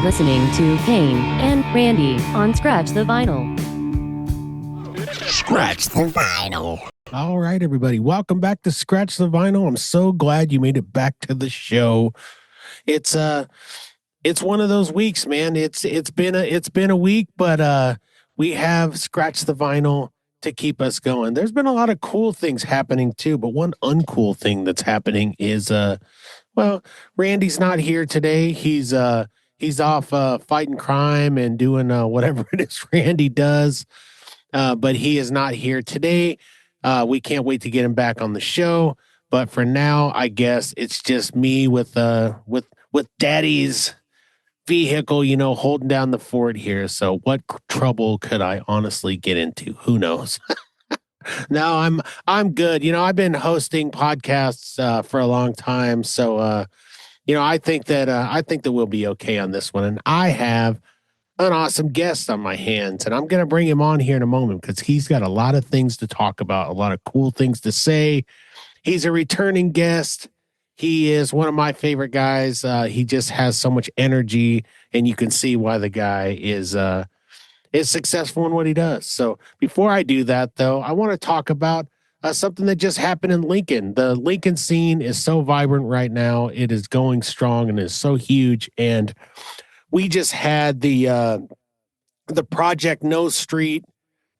listening to Kane and Randy on Scratch the Vinyl. Scratch the Vinyl. All right, everybody. Welcome back to Scratch the Vinyl. I'm so glad you made it back to the show. It's one of those weeks, man. It's been a week, but we have Scratch the Vinyl to keep us going. There's been a lot of cool things happening too, but one uncool thing that's happening is Randy's not here today. He's off fighting crime and doing whatever it is Randy does. But he is not here today. We can't wait to get him back on the show. But for now, I guess it's just me with Daddy's vehicle, holding down the fort here. So what trouble could I honestly get into? Who knows? No, I'm good. I've been hosting podcasts for a long time, so I think that we'll be okay on this one. And I have an awesome guest on my hands, and I'm going to bring him on here in a moment because he's got a lot of things to talk about, a lot of cool things to say. He's a returning guest. He is one of my favorite guys. He just has so much energy, and you can see why the guy is successful in what he does. So before I do that, though, I want to talk about something that just happened in Lincoln. The Lincoln scene is so vibrant right now. It is going strong and is so huge. And we just had the Project No Street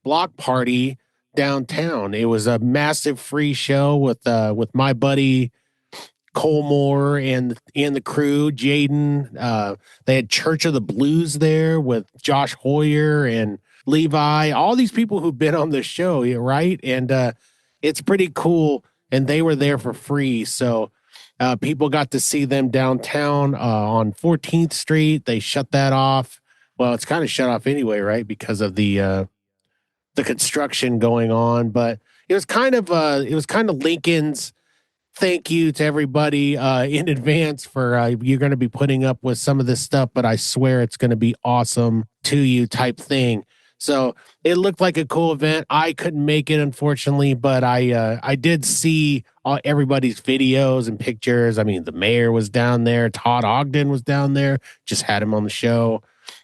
block party downtown. It was a massive free show with my buddy Cole Moore and the crew, Jaden. They had Church of the Blues there with Josh Hoyer and Levi, all these people who've been on the show, right? And it's pretty cool. And they were there for free. So people got to see them downtown on 14th Street. They shut that off. Well, it's kind of shut off anyway, right? Because of the construction going on. But it was kind of Lincoln's thank you to everybody in advance for you're going to be putting up with some of this stuff, but I swear it's going to be awesome to you type thing. So it looked like a cool event. I couldn't make it, unfortunately, but I did see everybody's videos and pictures. I mean, the mayor was down there. Todd Ogden was down there. Just had him on the show.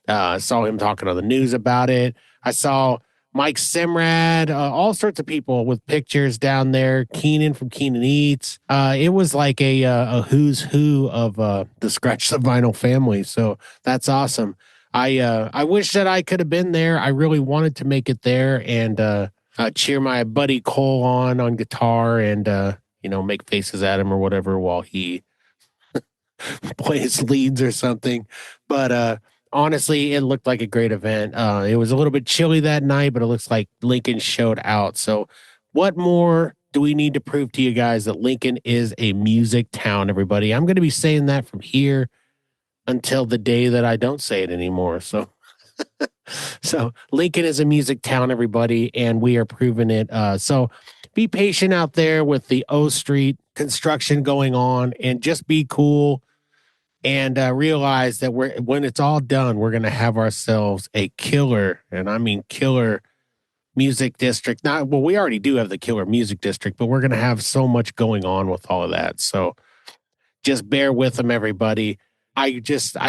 I saw him talking on the news about it. I saw Mike Simrad, all sorts of people with pictures down there. Keenan from Keenan Eats. It was like a who's who of the Scratch the Vinyl family. So that's awesome. I wish that I could have been there. I really wanted to make it there and cheer my buddy Cole on guitar and make faces at him or whatever while he plays leads or something. But honestly, it looked like a great event. It was a little bit chilly that night, but it looks like Lincoln showed out. So what more do we need to prove to you guys that Lincoln is a music town, everybody? I'm going to be saying that from here until the day that I don't say it anymore. So Lincoln is a music town, everybody, and we are proving it. So be patient out there with the O Street construction going on and just be cool. And realize that when it's all done, we're going to have ourselves a killer, and I mean killer music district. We already do have the killer music district, but we're going to have so much going on with all of that. So just bear with them, everybody. I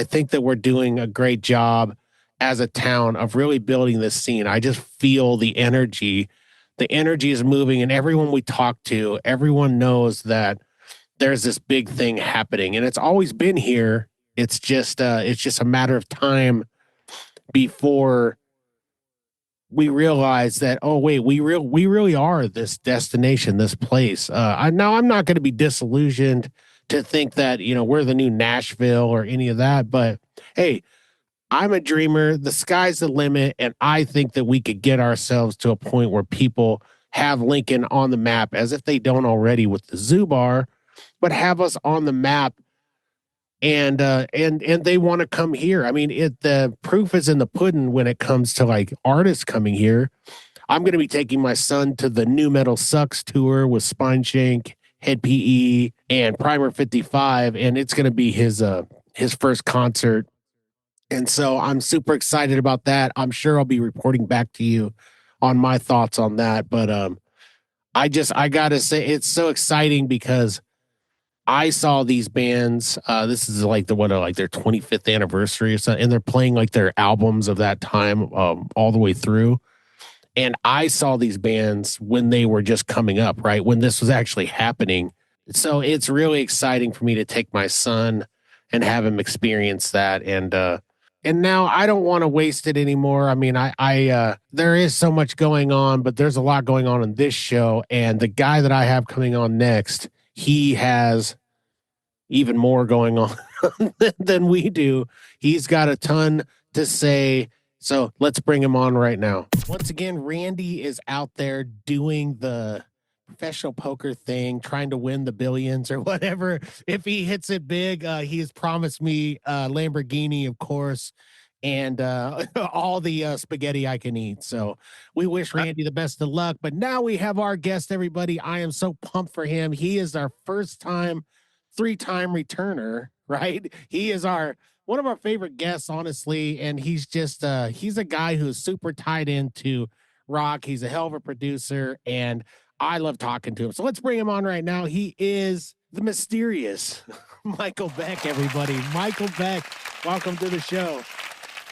think that we're doing a great job as a town of really building this scene. I just feel the energy. The energy is moving, and everyone we talk to, everyone knows that there's this big thing happening, and it's always been here. It's just a matter of time before we realize that, oh wait, we really are this destination, this place. I'm not going to be disillusioned to think that we're the new Nashville or any of that, but hey, I'm a dreamer. The sky's the limit, and I think that we could get ourselves to a point where people have Lincoln on the map, as if they don't already with the Zoo Bar, but have us on the map, and they want to come here. I mean, the proof is in the pudding when it comes to like artists coming here. I'm going to be taking my son to the New Metal Sucks tour with Spineshank, Head PE, and Primer 55, and it's going to be his first concert. And so I'm super excited about that. I'm sure I'll be reporting back to you on my thoughts on that. But I got to say, it's so exciting because I saw these bands. This is like like their 25th anniversary or something, and they're playing like their albums of that time, all the way through. And I saw these bands when they were just coming up, right? When this was actually happening. So it's really exciting for me to take my son and have him experience that. And now I don't want to waste it anymore. I mean, there is so much going on, but there's a lot going on in this show. And the guy that I have coming on next, he has even more going on than we do. He's got a ton to say. So let's bring him on right now. Once again, Randy is out there doing the professional poker thing, trying to win the billions or whatever. If he hits it big, he has promised me Lamborghini, of course, and all the spaghetti I can eat. So we wish Randy the best of luck. But now we have our guest, everybody. I am so pumped for him. He is our first time, three-time returner, right? He is our one of our favorite guests, honestly, and he's just he's a guy who's super tied into rock. He's a hell of a producer, and I love talking to him. So let's bring him on right now. He is the mysterious Michael Beck, everybody. Michael Beck, welcome to the show.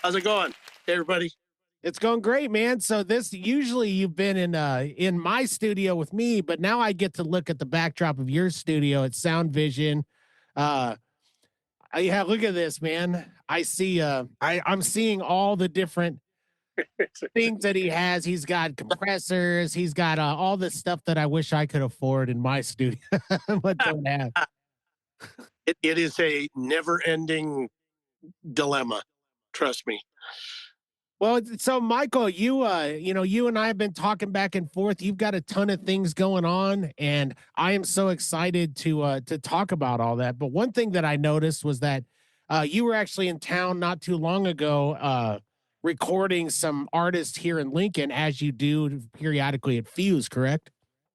How's it going? Hey, everybody. It's going great, man. So this usually you've been in my studio with me, but now I get to look at the backdrop of your studio at Sound Vision. Yeah, look at this, man. I see I'm seeing all the different things that he has. He's got compressors, he's got all the stuff that I wish I could afford in my studio, but don't have. It is a never-ending dilemma. Trust me. Well, so Michael, you and I have been talking back and forth. You've got a ton of things going on, and I am so excited to talk about all that. But one thing that I noticed was that you were actually in town not too long ago, recording some artists here in Lincoln, as you do periodically at Fuse, correct?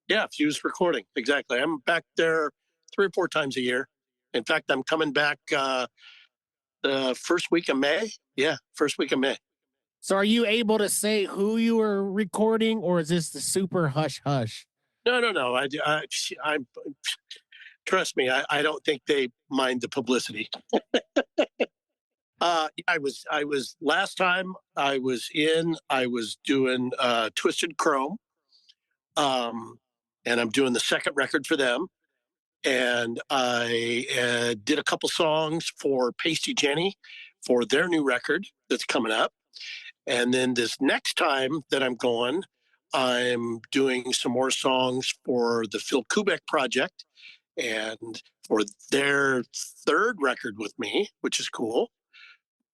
Yeah, Fuse recording. Exactly. I'm back there 3 or 4 times a year. In fact, I'm coming back the first week of May. Yeah, first week of May. So, are you able to say who you were recording, or is this the super hush hush? No. I trust me. I don't think they mind the publicity. I was last time I was doing Twisted Chrome, and I'm doing the second record for them. And I did a couple songs for Pasty Jenny for their new record that's coming up. And then this next time that I'm going, I'm doing some more songs for the Phil Kubek project and for their third record with me, which is cool.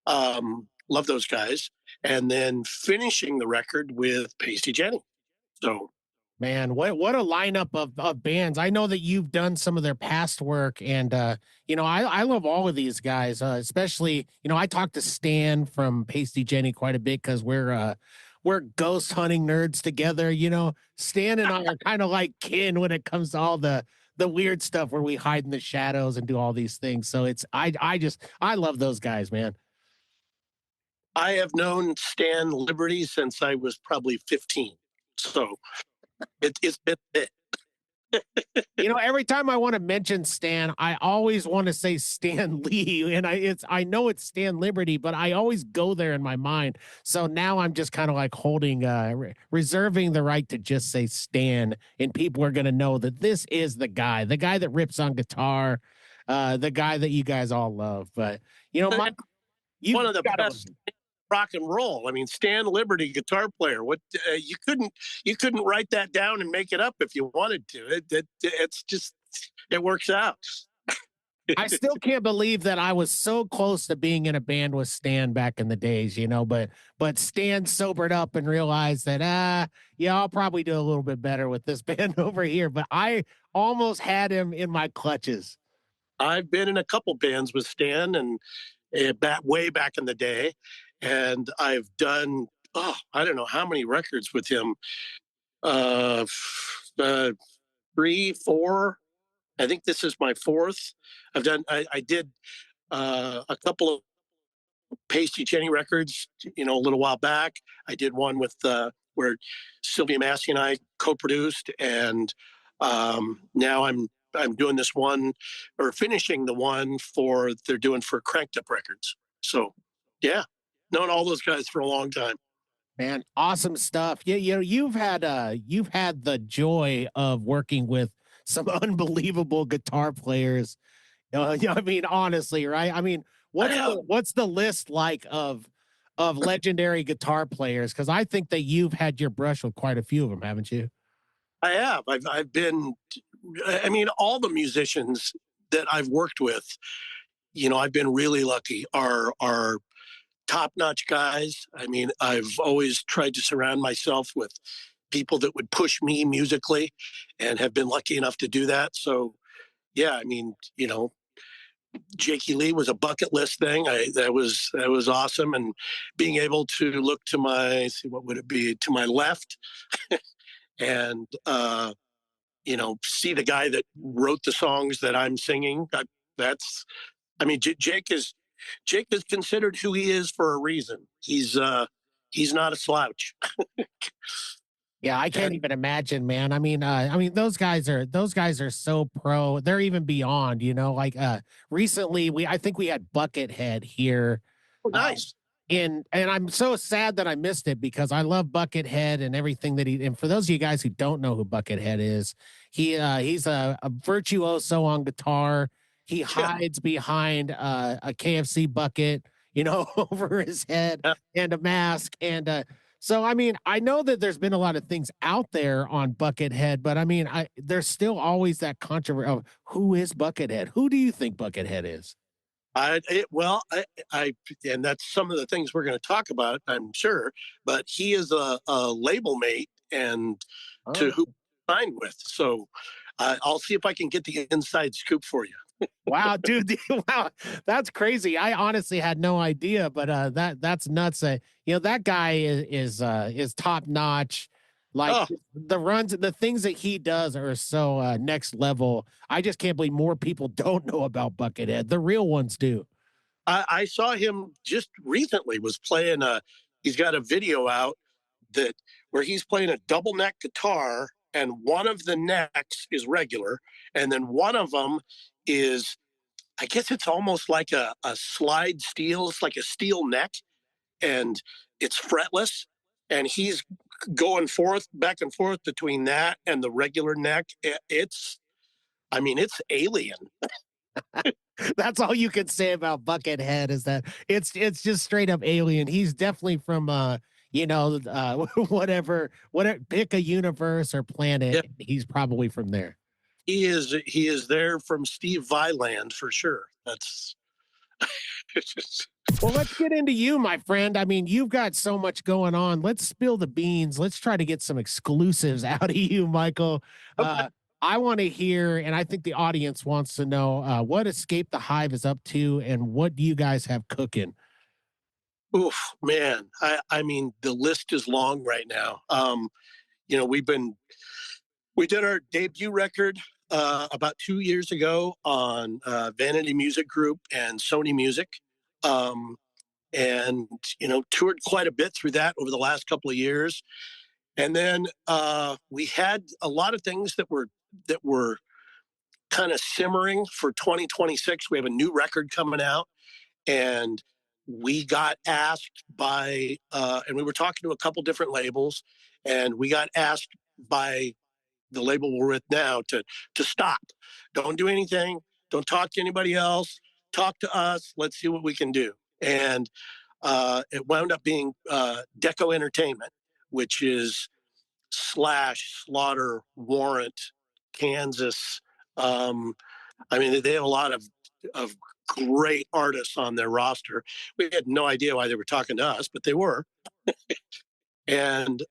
Love those guys. And then finishing the record with Pasty Jenny. So Man, what a lineup of bands. I know that you've done some of their past work, and I love all of these guys, especially, I talked to Stan from Pasty Jenny quite a bit because we're ghost hunting nerds together. Stan and I are kind of like kin when it comes to all the weird stuff where we hide in the shadows and do all these things. So I love those guys, man. I have known Stan Liberty since I was probably 15. So it's it. Every time I want to mention Stan, I always want to say Stan Lee, and I know it's Stan Liberty, but I always go there in my mind. So now I'm just kind of like holding, reserving the right to just say Stan, and people are gonna know that this is the guy that rips on guitar, the guy that you guys all love. But One of the best rock and roll. I mean, Stan Liberty, guitar player. What you couldn't write that down and make it up if you wanted to. It's just it works out. I still can't believe that I was so close to being in a band with Stan back in the days, but Stan sobered up and realized that yeah, I'll probably do a little bit better with this band over here. But I almost had him in my clutches. I've been in a couple bands with Stan and way back in the day, and I've done I don't know how many records with him. 3, 4. I think this is my fourth. I did a couple of Pasty Jenny records, a little while back. I did one with where Sylvia Massey and I co-produced, and now I'm I'm doing this one or finishing the one for they're doing for Cranked Up Records. So yeah, known all those guys for a long time. Man, awesome stuff. Yeah, you've had the joy of working with some unbelievable guitar players. Yeah, I mean, honestly, right? I mean, I have. what's the list like of legendary guitar players? Because I think that you've had your brush with quite a few of them, haven't you? I have. I've been. I mean, all the musicians that I've worked with, I've been really lucky. Are top notch guys. I mean, I've always tried to surround myself with people that would push me musically, and have been lucky enough to do that. So yeah, I mean, Jakey Lee was a bucket list thing. That was awesome, and being able to look to my what would it be to my left and see the guy that wrote the songs that I'm singing. That's I mean, Jake is considered who he is for a reason. He's not a slouch. Yeah, I can't And even imagine, man. I mean, those guys are so pro. They're even beyond, like recently I think we had Buckethead here. oh, Um, nice. and I'm so sad that I missed it because I love Buckethead and everything that he and for those of you guys who don't know who Buckethead is, he's a virtuoso on guitar. He Yeah, hides behind a KFC bucket, over his head yeah. and a mask and so I mean, I know that there's been a lot of things out there on Buckethead, but I mean, there's still always that controversy of who is Buckethead? Who do you think Buckethead is? Well, and that's some of the things we're going to talk about, I'm sure. But he is a label mate, and to Oh, who he signed with. So I'll see if I can get the inside scoop for you. wow, dude! Wow, that's crazy. I honestly had no idea, but that's nuts. That guy is top notch. Like Oh, the things that he does are so next level. I just can't believe more people don't know about Buckethead. The real ones do. I saw him just recently. Was playing a. He's got a video out that where he's playing a double neck guitar, and one of the necks is regular, and then one of them is, I guess it's almost like a slide steel. It's like a steel neck, and it's fretless. And he's going forth, back and forth between that and the regular neck. I mean, it's alien. That's all you can say about Buckethead is that it's just straight up alien. He's definitely from whatever pick a universe or Yeah, planet. He's probably from there. he is there from Steve Viland for sure. That's Well, let's get into you, my friend. I mean, you've got so much going on. Let's spill the beans. Let's try to get some exclusives out of you, Michael. okay. I want to hear, and I think the audience wants to know what Escape the Hive is up to and what do you guys have cooking? Oof, man. I mean, the list is long right now. You know, we did our debut record about 2 years ago on Vanity Music Group and Sony Music. Um, and toured quite a bit through that over the last couple of years. And then we had a lot of things that were kind of simmering for 2026. We have a new record coming out, and we got asked and we were talking to a couple different labels, and we got asked by the label we're with now to stop. Don't do anything. Don't talk to anybody else. Talk to us. Let's see what we can do. And it wound up being Deco Entertainment, which is Slash, Slaughter, Warrant, Kansas. I mean, they have a lot of great artists on their roster. We had no idea why they were talking to us, but they were. And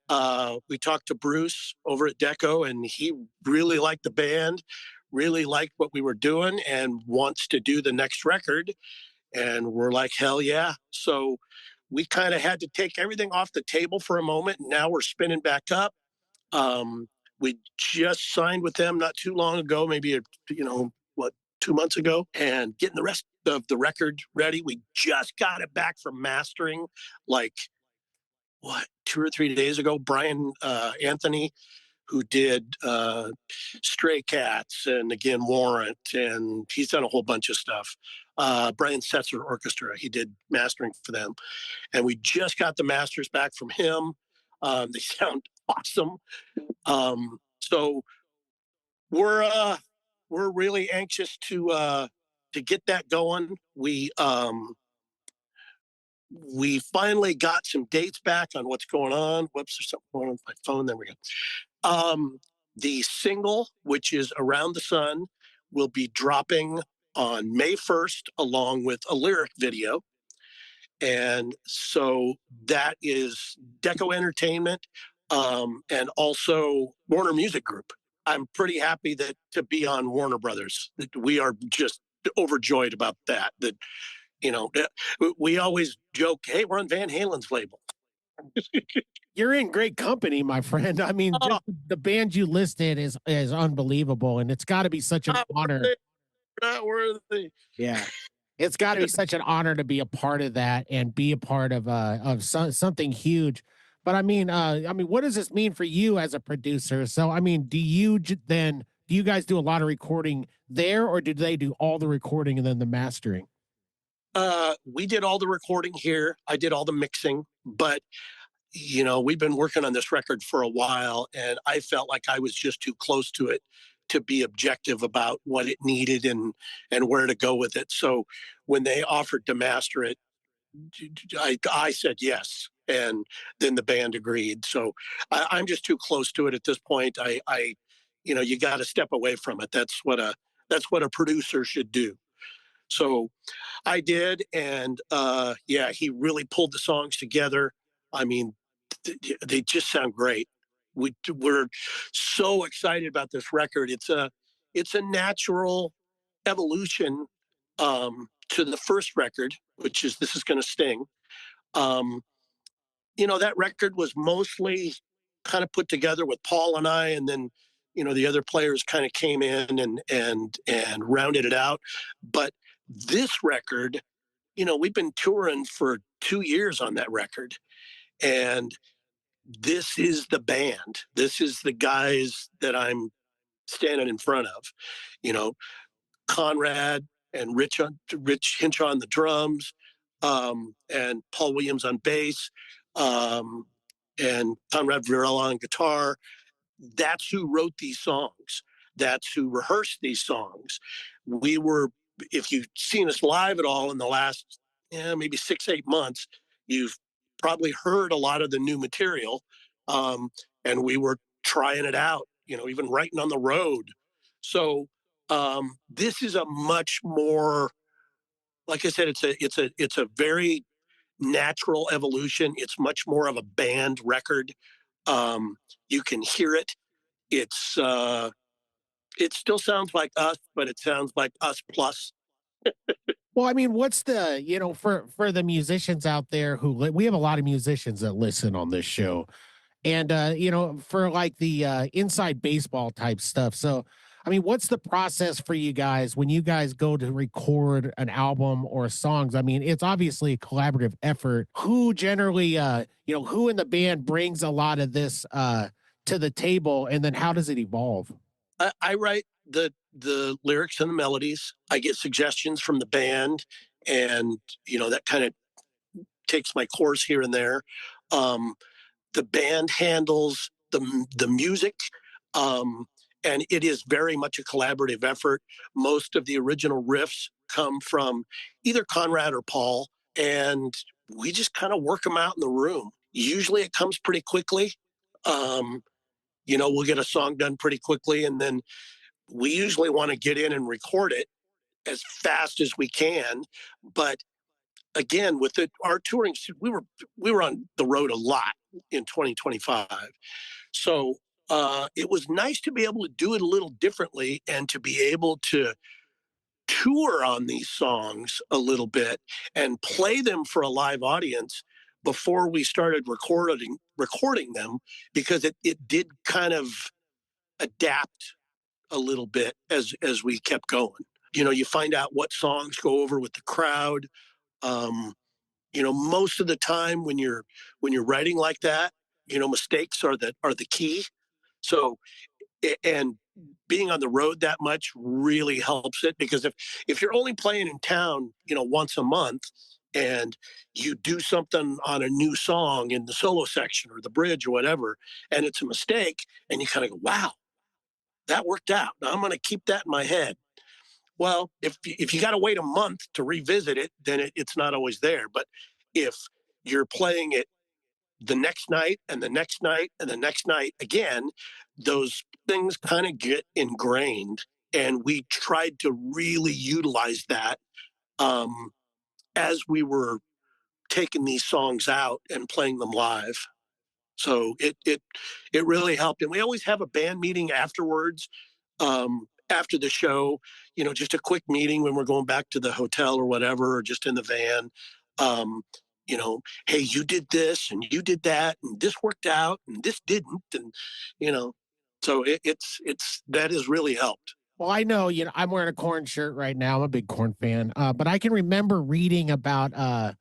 we talked to Bruce over at Deco, and he really liked the band, really liked what we were doing, and wants to do the next record. And we're like, hell yeah. So we kind of had to take everything off the table for a moment. And now we're spinning back up. We just signed with them not too long ago, maybe, 2 months ago, and getting the rest of the record ready. We just got it back from mastering like, 2 or 3 days ago. Brian Anthony who did Stray Cats and again Warrant, and he's done a whole bunch of stuff. Brian Setzer Orchestra, he did mastering for them, and we just got the masters back from him. They sound awesome. So we're really anxious to get that going. We finally got some dates back on what's going on. Whoops, there's something going on with my phone. There we go. The single, which is Around the Sun, will be dropping on May 1st, along with a lyric video. And so that is Deco Entertainment, and also Warner Music Group. I'm pretty happy to be on Warner Brothers. We are just overjoyed about that. We always joke, hey, we're on Van Halen's label. You're in great company, my friend. I mean, just the band you listed is unbelievable, and it's got to be such an honor. Not worthy. Yeah, it's got to be such an honor to be a part of that and be a part of something huge. But I mean, what does this mean for you as a producer? So, I mean, do you guys do a lot of recording there, or do they do all the recording and then the mastering? We did all the recording here. I did all the mixing, but we've been working on this record for a while, and I felt like I was just too close to it to be objective about what it needed and where to go with it. So when they offered to master it, I said yes, and then the band agreed. So I'm just too close to it at this point. You got to step away from it. That's what a producer should do. So I did, and he really pulled the songs together. I mean, they just sound great. We're so excited about this record. It's a natural evolution to the first record, which is This Is Gonna Sting. That record was mostly kind of put together with Paul and I, and then the other players kind of came in and rounded it out. But this record, we've been touring for 2 years on that record, and this is the band. This is the guys that I'm standing in front of. Conrad and Rich Hinch on the drums, and Paul Williams on bass, and Conrad Virella on guitar. That's who wrote these songs. That's who rehearsed these songs. If you've seen us live at all in the last maybe 6-8 months, you've probably heard a lot of the new material, and we were trying it out, even writing on the road. So this is a much more, like I said, it's a very natural evolution. It's much more of a band record. You can hear it. It still sounds like us, but it sounds like us plus. Well, I mean, what's for the musicians out there we have a lot of musicians that listen on this show, and for like the inside baseball type stuff. So, I mean, what's the process for you guys when you guys go to record an album or songs? I mean, it's obviously a collaborative effort. Who generally, who in the band brings a lot of this to the table, and then how does it evolve? I write the lyrics and the melodies. I get suggestions from the band, and that kind of takes my course here and there. The band handles the music, and it is very much a collaborative effort. Most of the original riffs come from either Conrad or Paul, and we just kind of work them out in the room. Usually it comes pretty quickly. We'll get a song done pretty quickly, and then we usually want to get in and record it as fast as we can. But again, with our touring, we were on the road a lot in 2025. So it was nice to be able to do it a little differently and to be able to tour on these songs a little bit and play them for a live audience before we started recording them, because it did kind of adapt a little bit as we kept going. You find out what songs go over with the crowd. Most of the time when you're writing like that, mistakes are the key. So and being on the road that much really helps it, because if you're only playing in town, once a month, and you do something on a new song in the solo section or the bridge or whatever, and it's a mistake, and you kind of go, wow, that worked out. Now I'm going to keep that in my head. Well, if you got to wait a month to revisit it, then it's not always there. But if you're playing it the next night and the next night and the next night again, those things kind of get ingrained. And we tried to really utilize that um, as we were taking these songs out and playing them live. So it really helped. And we always have a band meeting afterwards, after the show, just a quick meeting when we're going back to the hotel or whatever, or just in the van. Um, hey, you did this and you did that, and this worked out and this didn't. And, you know, so it's that has really helped. Well, I know, I'm wearing a Corn shirt right now. I'm a big Corn fan. But I can remember reading about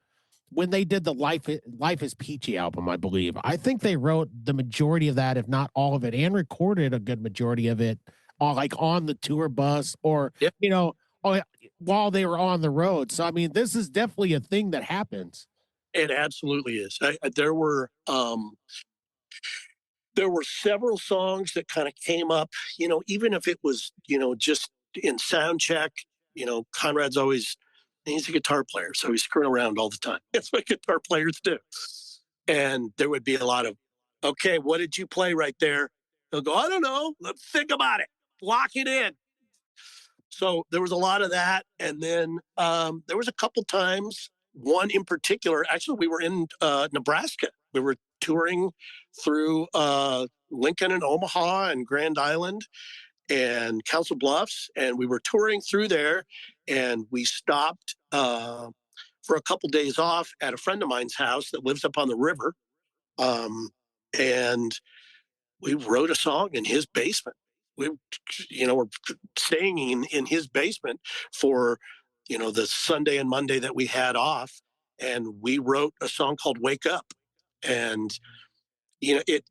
when they did the Life is Peachy album, I believe. I think they wrote the majority of that, if not all of it, and recorded a good majority of it like on the tour bus or, Yep. uh, while they were on the road. So, I mean, this is definitely a thing that happens. It absolutely is. There were several songs that kind of came up, even if it was, just in sound check. Conrad's always, he's a guitar player, so he's screwing around all the time. That's what guitar players do. And there would be a lot of, okay, what did you play right there? They'll go, I don't know. Let's think about it. Lock it in. So there was a lot of that. And then there was a couple times, one in particular, actually, we were in Nebraska. We were touring through Lincoln and Omaha and Grand Island and Council Bluffs. And we were touring through there, and we stopped for a couple days off at a friend of mine's house that lives up on the river. And we wrote a song in his basement. We, were staying in his basement for, the Sunday and Monday that we had off. And we wrote a song called Wake Up. And, it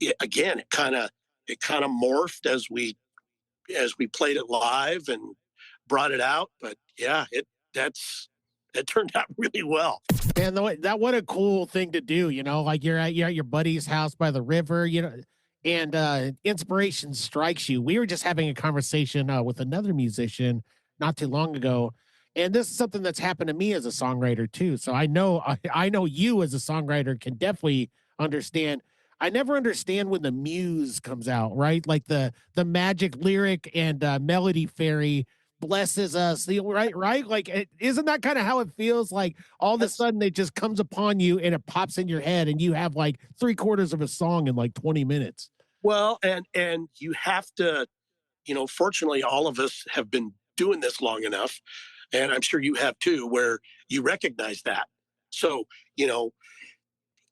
kind of morphed as we played it live and brought it out. But yeah, it turned out really well. Man, that what a cool thing to do, like you're at your buddy's house by the river, and inspiration strikes you. We were just having a conversation with another musician not too long ago, and this is something that's happened to me as a songwriter too. So I know you as a songwriter can definitely understand. I never understand when the muse comes out, right? Like the magic lyric and melody fairy blesses us, right? Like, isn't that kind of how it feels? Like all of a sudden it just comes upon you and it pops in your head, and you have like 3/4 of a song in like 20 minutes. Well, and you have to, fortunately, all of us have been doing this long enough, and I'm sure you have too, where you recognize that. So,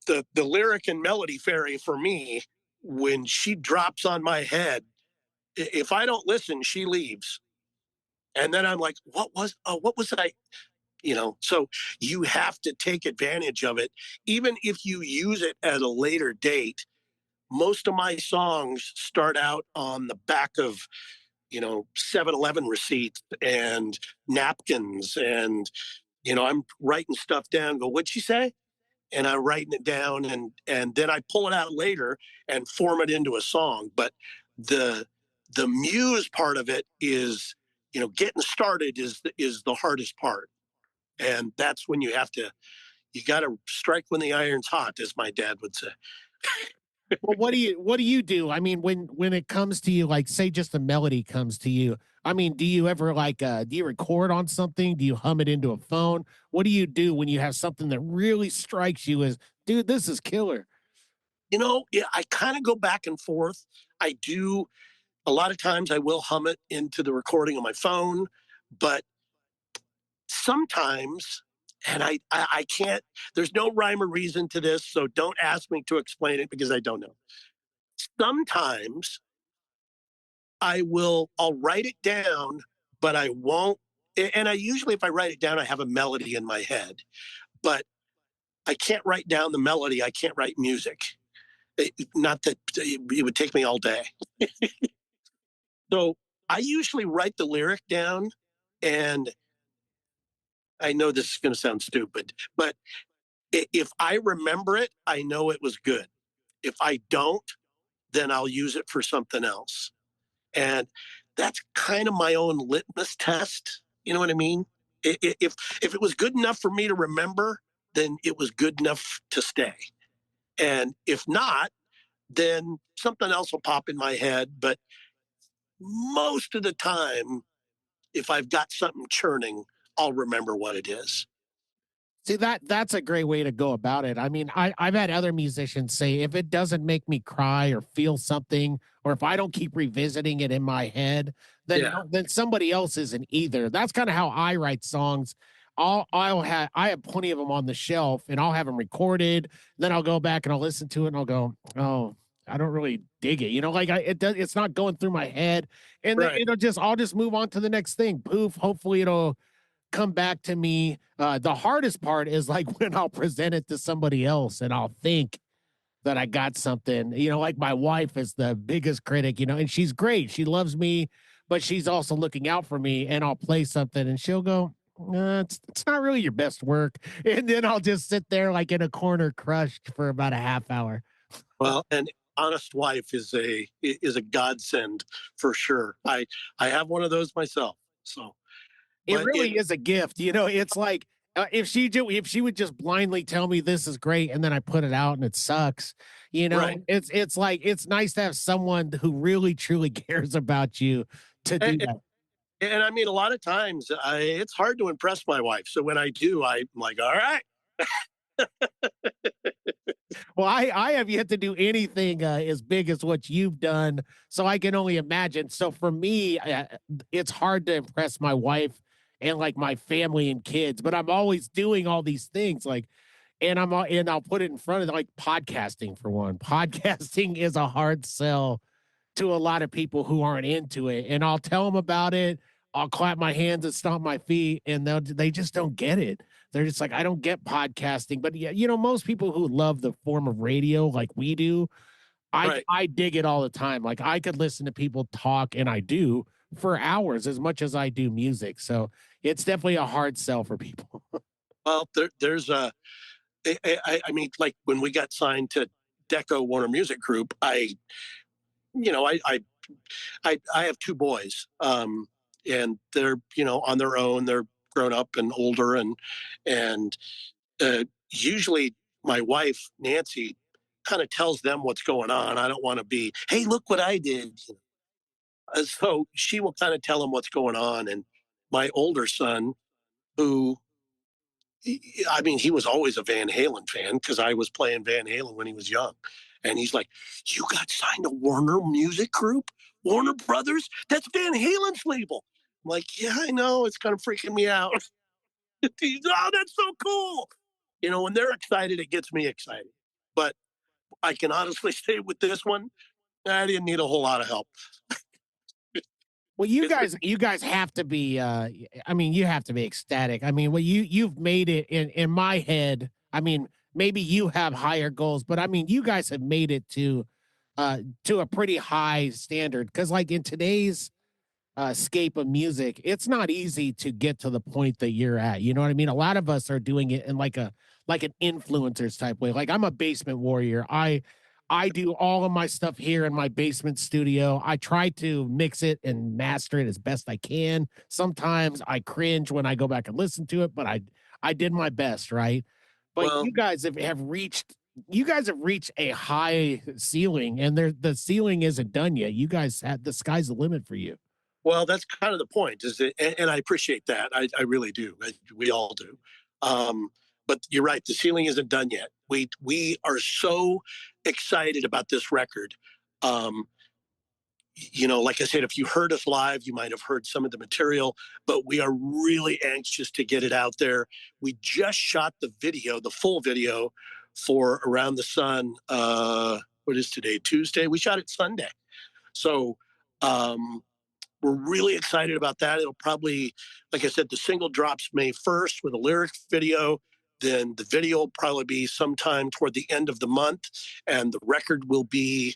the lyric and melody fairy for me, when she drops on my head, if I don't listen, she leaves. And then I'm like, what was I, so you have to take advantage of it. Even if you use it at a later date, most of my songs start out on the back of 7-Eleven receipts and napkins, and I'm writing stuff down, go, what'd she say? And I'm writing it down, and then I pull it out later and form it into a song. But the muse part of it is, getting started is the hardest part. And that's when you got to strike when the iron's hot, as my dad would say. Well, what do you do? I mean, when it comes to you, like say just the melody comes to you. I mean, do you ever like do you record on something? Do you hum it into a phone? What do you do when you have something that really strikes you as, dude, this is killer? Yeah, I kind of go back and forth. I do a lot of times I will hum it into the recording on my phone, but sometimes, and I can't, there's no rhyme or reason to this, so don't ask me to explain it because I don't know. Sometimes I'll write it down, but I won't. And I usually, if I write it down, I have a melody in my head, but I can't write down the melody. I can't write music. Not that it would take me all day. So I usually write the lyric down, and I know this is going to sound stupid, but if I remember it, I know it was good. If I don't, then I'll use it for something else. And that's kind of my own litmus test. You know what I mean? If it was good enough for me to remember, then it was good enough to stay. And if not, then something else will pop in my head. But most of the time, if I've got something churning, I'll remember what it is. See that's a great way to go about it. I mean, I've had other musicians say if it doesn't make me cry or feel something, or if I don't keep revisiting it in my head, then Yeah. then somebody else isn't either. That's kind of how I write songs. I have plenty of them on the shelf, and I'll have them recorded. Then I'll go back and I'll listen to it, and I'll go, oh, I don't really dig it. You know, like it's not going through my head, and then Right. I'll just move on to the next thing. Poof. Hopefully it'll come back to me. The hardest part is like when I'll present it to somebody else and I'll think that I got something, like my wife is the biggest critic, and she's great. She loves me, but she's also looking out for me. And I'll play something and she'll go, it's not really your best work. And then I'll just sit there like in a corner crushed for about a half hour. Well, an honest wife is a godsend for sure. I have one of those myself. So, It but really is a gift, it's like, if she would just blindly tell me this is great and then I put it out and it sucks, right. it's like it's nice to have someone who really truly cares about you to do And, that. and I mean, a lot of times it's hard to impress my wife. So when I do, I'm like, all right. Well, I have yet to do anything as big as what you've done, so I can only imagine. So for me, it's hard to impress my wife and like my family and kids, but I'm always doing all these things like and I'll put it in front of like podcasting for one. Podcasting is a hard sell to a lot of people who aren't into it, and I'll tell them about it. I'll clap my hands and stomp my feet, and they just don't get it. They're just like, I don't get podcasting. But yeah, most people who love the form of radio like we do, Right. I dig it all the time. Like I could listen to people talk, and I do for hours as much as I do music. So it's definitely a hard sell for people. Well, there's a, I mean, like when we got signed to Deco Warner Music Group, you know, I have two boys, and they're on their own. They're grown up and older, and usually my wife Nancy kind of tells them what's going on. I don't want to be, hey, look what I did. So she will kind of tell them what's going on. And my older son, who I mean, he was always a Van Halen fan because I was playing Van Halen when he was young. And he's like, you got signed to Warner Music Group? Warner Brothers? That's Van Halen's label. I'm like, yeah, I know. It's kind of freaking me out. He's, oh, that's so cool. When they're excited, it gets me excited. But I can honestly say with this one, I didn't need a whole lot of help. Well, It's, you guys have to be I mean, you have to be ecstatic. I mean, well you've made it in my head. I mean, maybe you have higher goals, but I mean, you guys have made it to a pretty high standard cuz like in today's scape of music, it's not easy to get to the point that you're at. You know what I mean? A lot of us are doing it in like an influencers type way. Like I'm a basement warrior. I do all of my stuff here in my basement studio. I try to mix it and master it as best I can. Sometimes I cringe when I go back and listen to it, but I did my best, right? But well, you guys have reached a high ceiling, and the ceiling isn't done yet. You guys have the sky's the limit for you. Well, that's kind of the point, is that, and I appreciate that. I really do. We all do. Um, but you're right. The ceiling isn't done yet. We are so excited about this record. Um, like I said, if you heard us live, you might have heard some of the material, but we are really anxious to get it out there. We just shot the video, the full video for Around the Sun. What is today? Tuesday. We shot it Sunday. So, um, we're really excited about that. It'll probably, like I said, the single drops May 1st with a lyric video. then the video will probably be sometime toward the end of the month, and the record will be,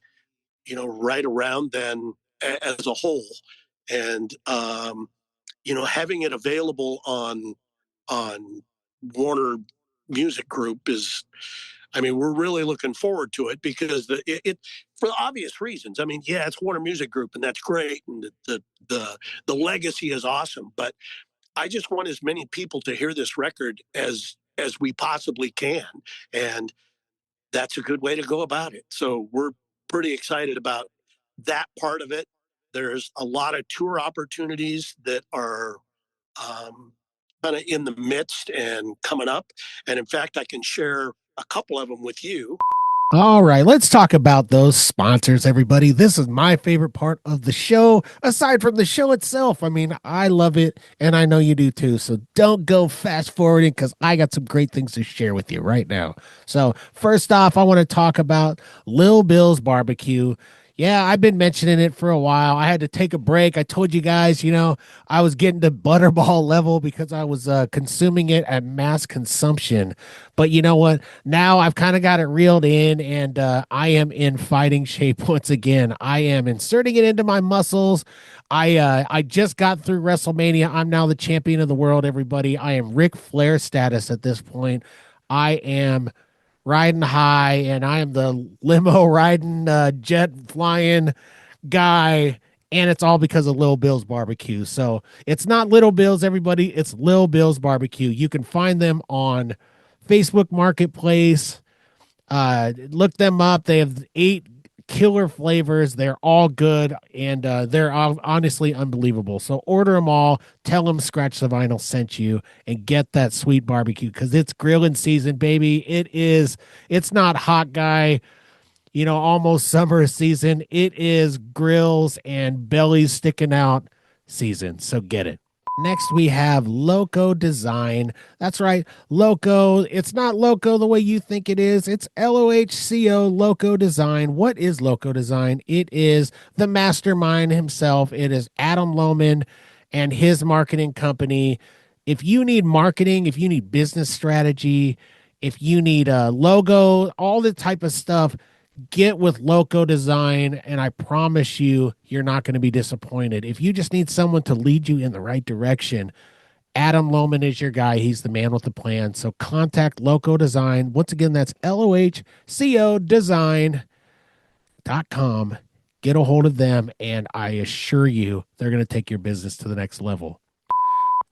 right around then as a whole. And having it available on Warner Music Group is, I mean, we're really looking forward to it because it for obvious reasons. I mean, yeah, it's Warner Music Group, and that's great, and the legacy is awesome. But I just want as many people to hear this record as we possibly can, and that's a good way to go about it. So we're pretty excited about that part of it. There's a lot of tour opportunities that are kind of in the midst and coming up. And in fact, I can share a couple of them with you. All right, let's talk about those sponsors, everybody. This is my favorite part of the show, aside from the show itself. I mean, I love it, and I know you do too. So don't go fast forwarding because I got some great things to share with you right now. So, first off, I want to talk about Lil Bill's Barbecue. Yeah, I've been mentioning it for a while. I had to take a break. I told you guys, I was getting to butterball level because I was consuming it at mass consumption. But you know what? Now I've kind of got it reeled in, and I am in fighting shape once again. I am inserting it into my muscles. I just got through WrestleMania. I'm now the champion of the world, everybody. I am Ric Flair status at this point. I am riding high, and I am the limo riding, jet flying guy. And it's all because of Lil Bill's Barbecue. So it's not Little Bill's, everybody. It's Lil Bill's Barbecue. You can find them on Facebook Marketplace. Look them up. They have 8 killer flavors. They're all good, and they're honestly unbelievable. So order them all. Tell them Scratch the Vinyl sent you, and get that sweet barbecue because it's grilling season, baby. It is. It's not hot guy, almost summer season. It is grills and bellies sticking out season. So get it. Next, we have Loco Design. That's right, Loco. It's not Loco the way you think it is. It's LOHCO, Loco Design. What is Loco Design? It is the mastermind himself. It is Adam Lohman and his marketing company. If you need marketing, if you need business strategy, if you need a logo, all the type of stuff, get with Loco Design, and I promise you, you're not going to be disappointed. If you just need someone to lead you in the right direction, Adam Lohman is your guy. He's the man with the plan. So contact Loco Design. Once again, that's LOHCO Design.com. Get a hold of them, and I assure you, they're going to take your business to the next level.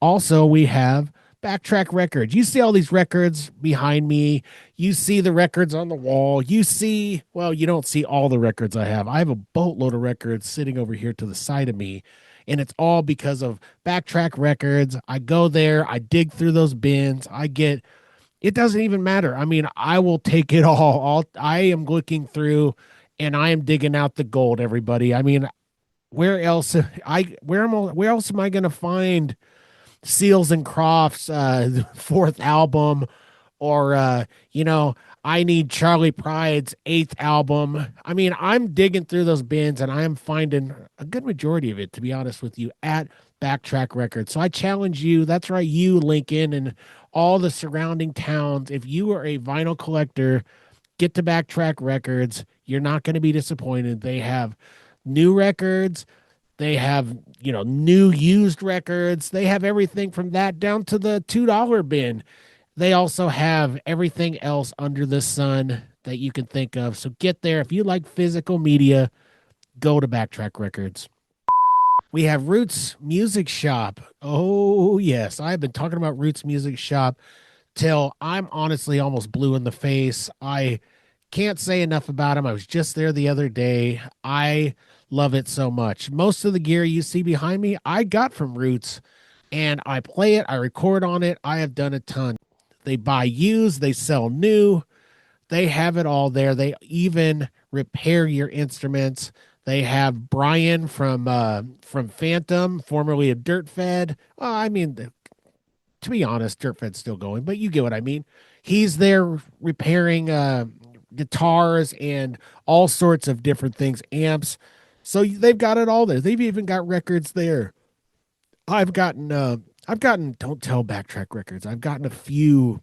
Also, we have Backtrack Records. You see all these records behind me. You see the records on the wall. You don't see all the records I have. I have a boatload of records sitting over here to the side of me, and it's all because of Backtrack Records. I go there. I dig through those bins. It doesn't even matter. I mean, I will take it all. I am looking through, and I am digging out the gold, everybody. I mean, where else am I going to find Seals and Crofts' 4th album, or I need Charlie Pride's 8th album. I mean, I'm digging through those bins, and I am finding a good majority of it, to be honest with you, at Backtrack Records. So I challenge you. That's right, you, Lincoln, and all the surrounding towns. If you are a vinyl collector, get to Backtrack Records. You're not going to be disappointed. They have new records. They have, new used records. They have everything from that down to the $2 bin. They also have everything else under the sun that you can think of. So get there. If you like physical media, go to Backtrack Records. We have Roots Music Shop. Oh, yes. I've been talking about Roots Music Shop till I'm honestly almost blue in the face. I can't say enough about them. I was just there the other day. I love it so much. Most of the gear you see behind me, I got from Roots, and I play it. I record on it. I have done a ton. They buy used, they sell new. They have it all there. They even repair your instruments. They have Brian from Phantom, formerly of Dirt Fed. To be honest, Dirt Fed's still going, but you get what I mean. He's there repairing guitars and all sorts of different things, amps. So they've got it all there. They've even got records there. I've gotten Don't Tell Backtrack Records. I've gotten a few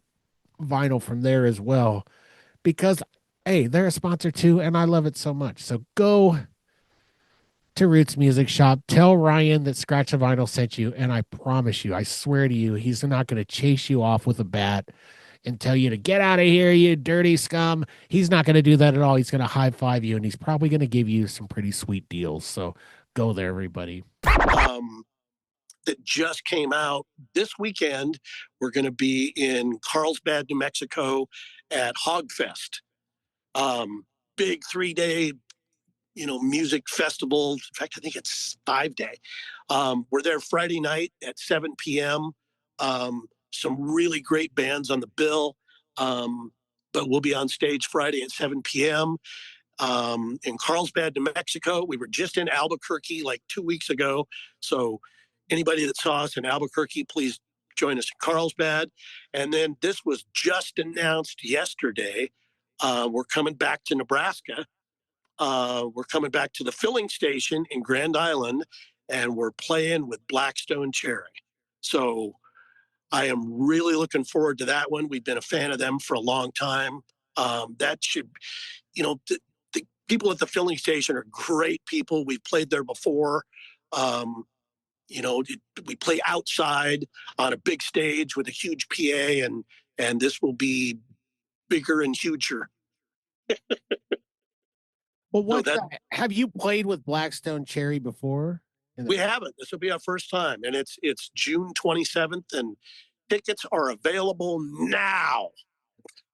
vinyl from there as well because, hey, they're a sponsor too, and I love it so much. So go to Roots Music Shop. Tell Ryan that Scratch the Vinyl sent you, and I promise you, I swear to you, he's not going to chase you off with a bat and tell you to get out of here, you dirty scum. He's not going to do that at all. He's going to high five you, and he's probably going to give you some pretty sweet deals. So go there, everybody. That just came out this weekend. We're going to be in Carlsbad, New Mexico at Hogfest. Big 3-day, music festival. In fact, I think it's 5-day. We're there Friday night at 7 p.m. Some really great bands on the bill. But we'll be on stage Friday at 7 p.m. In Carlsbad, New Mexico. We were just in Albuquerque like 2 weeks ago. So anybody that saw us in Albuquerque, please join us in Carlsbad. And then this was just announced yesterday. We're coming back to Nebraska. We're coming back to the filling station in Grand Island, and we're playing with Blackstone Cherry. So I am really looking forward to that one. We've been a fan of them for a long time. That should, the people at the filling station are great people. We've played there before. We play outside on a big stage with a huge PA, and this will be bigger and huger. Well, have you played with Blackstone Cherry before? We haven't. This will be our first time, and it's June 27th, and tickets are available now.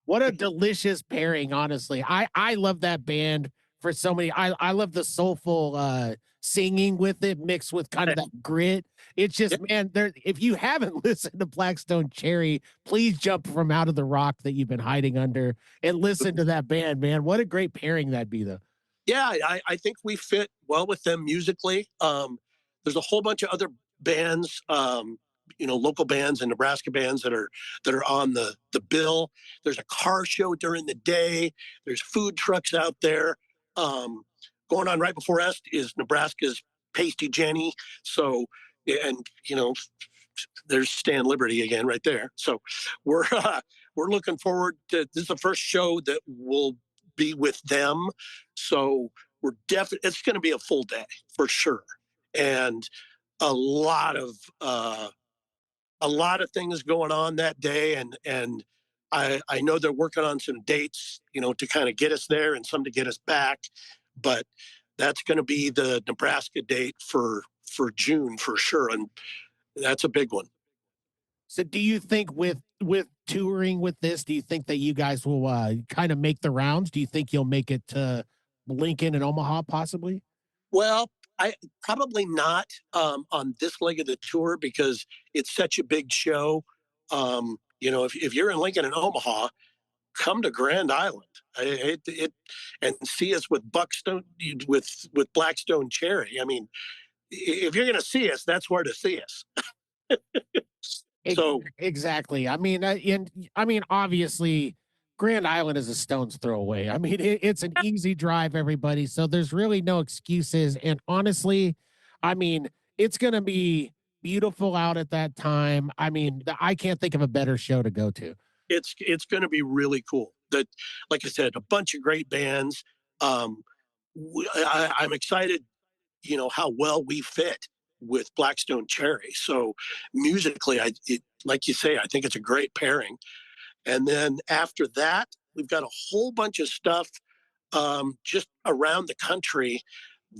What a delicious pairing, honestly. I love that band for so many. I love the soulful singing with it mixed with kind of that grit. It's just, man, there if you haven't listened to Blackstone Cherry, please jump from out of the rock that you've been hiding under and listen to that band, man. What a great pairing that'd be, though. Yeah, I think we fit well with them musically. There's a whole bunch of other bands, local bands and Nebraska bands that are on the bill. There's a car show during the day. There's food trucks out there. Going on right before us is Nebraska's Pasty Jenny. So, and there's Stan Liberty again right there. So we're looking forward to this is the first show that will be with them. So we're definitely it's going to be a full day for sure, and a lot of things going on that day, and I know they're working on some dates, to kind of get us there and some to get us back, but that's going to be the Nebraska date for June for sure, and that's a big one. So do you think with touring with this, do you think that you guys will kind of make the rounds? Do you think you'll make it to Lincoln and Omaha possibly? Well, I probably not on this leg of the tour because it's such a big show. If you're in Lincoln and Omaha, come to Grand Island. And see us with Buckstone with Blackstone Cherry. I mean, if you're going to see us, that's where to see us. So Exactly. I mean, obviously, Grand Island is a stone's throw away. I mean, it's an easy drive, everybody. So there's really no excuses. And honestly, I mean, it's gonna be beautiful out at that time. I mean, I can't think of a better show to go to. it's going to be really cool. That, like I said, a bunch of great bands. I'm excited, how well we fit with Blackstone Cherry. So musically, like you say, I think it's a great pairing. And then after that, we've got a whole bunch of stuff just around the country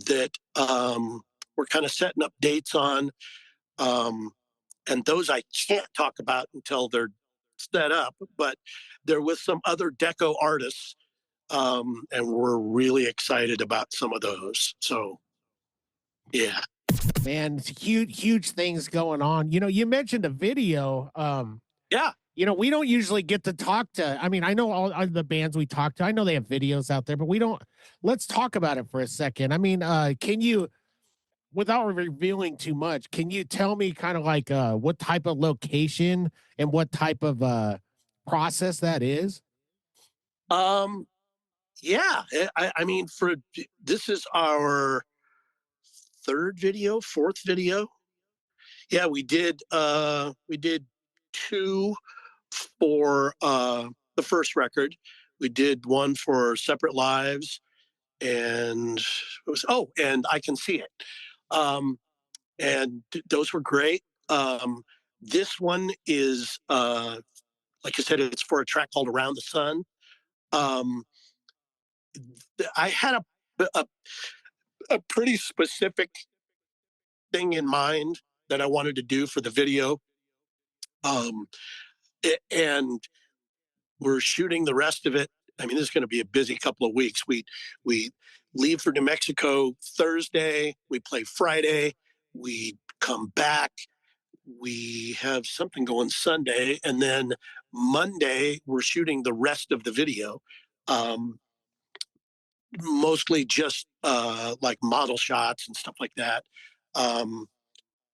that we're kind of setting up dates on. Um, and those I can't talk about until they're set up, but they're with some other deco artists. And we're really excited about some of those. So, yeah. Man, it's huge things going on. You mentioned a video. Yeah. We don't usually get to talk to. I mean, I know all the bands we talk to. I know they have videos out there, but we don't. Let's talk about it for a second. I mean, can you, without revealing too much, can you tell me kind of like what type of location and what type of process that is? Um, yeah. I mean, this is our fourth video. Yeah, we did two for the first record. We did one for Separate Lives, and and I Can See It. And those were great. This one is, like I said, it's for a track called Around the Sun. Um, I had a, a pretty specific thing in mind that I wanted to do for the video. Um, and we're shooting the rest of it. I mean, this is going to be a busy couple of weeks. We leave for New Mexico Thursday. We play Friday. We come back. We have something going Sunday, and then Monday we're shooting the rest of the video. Um, Mostly just like model shots and stuff like that. Um,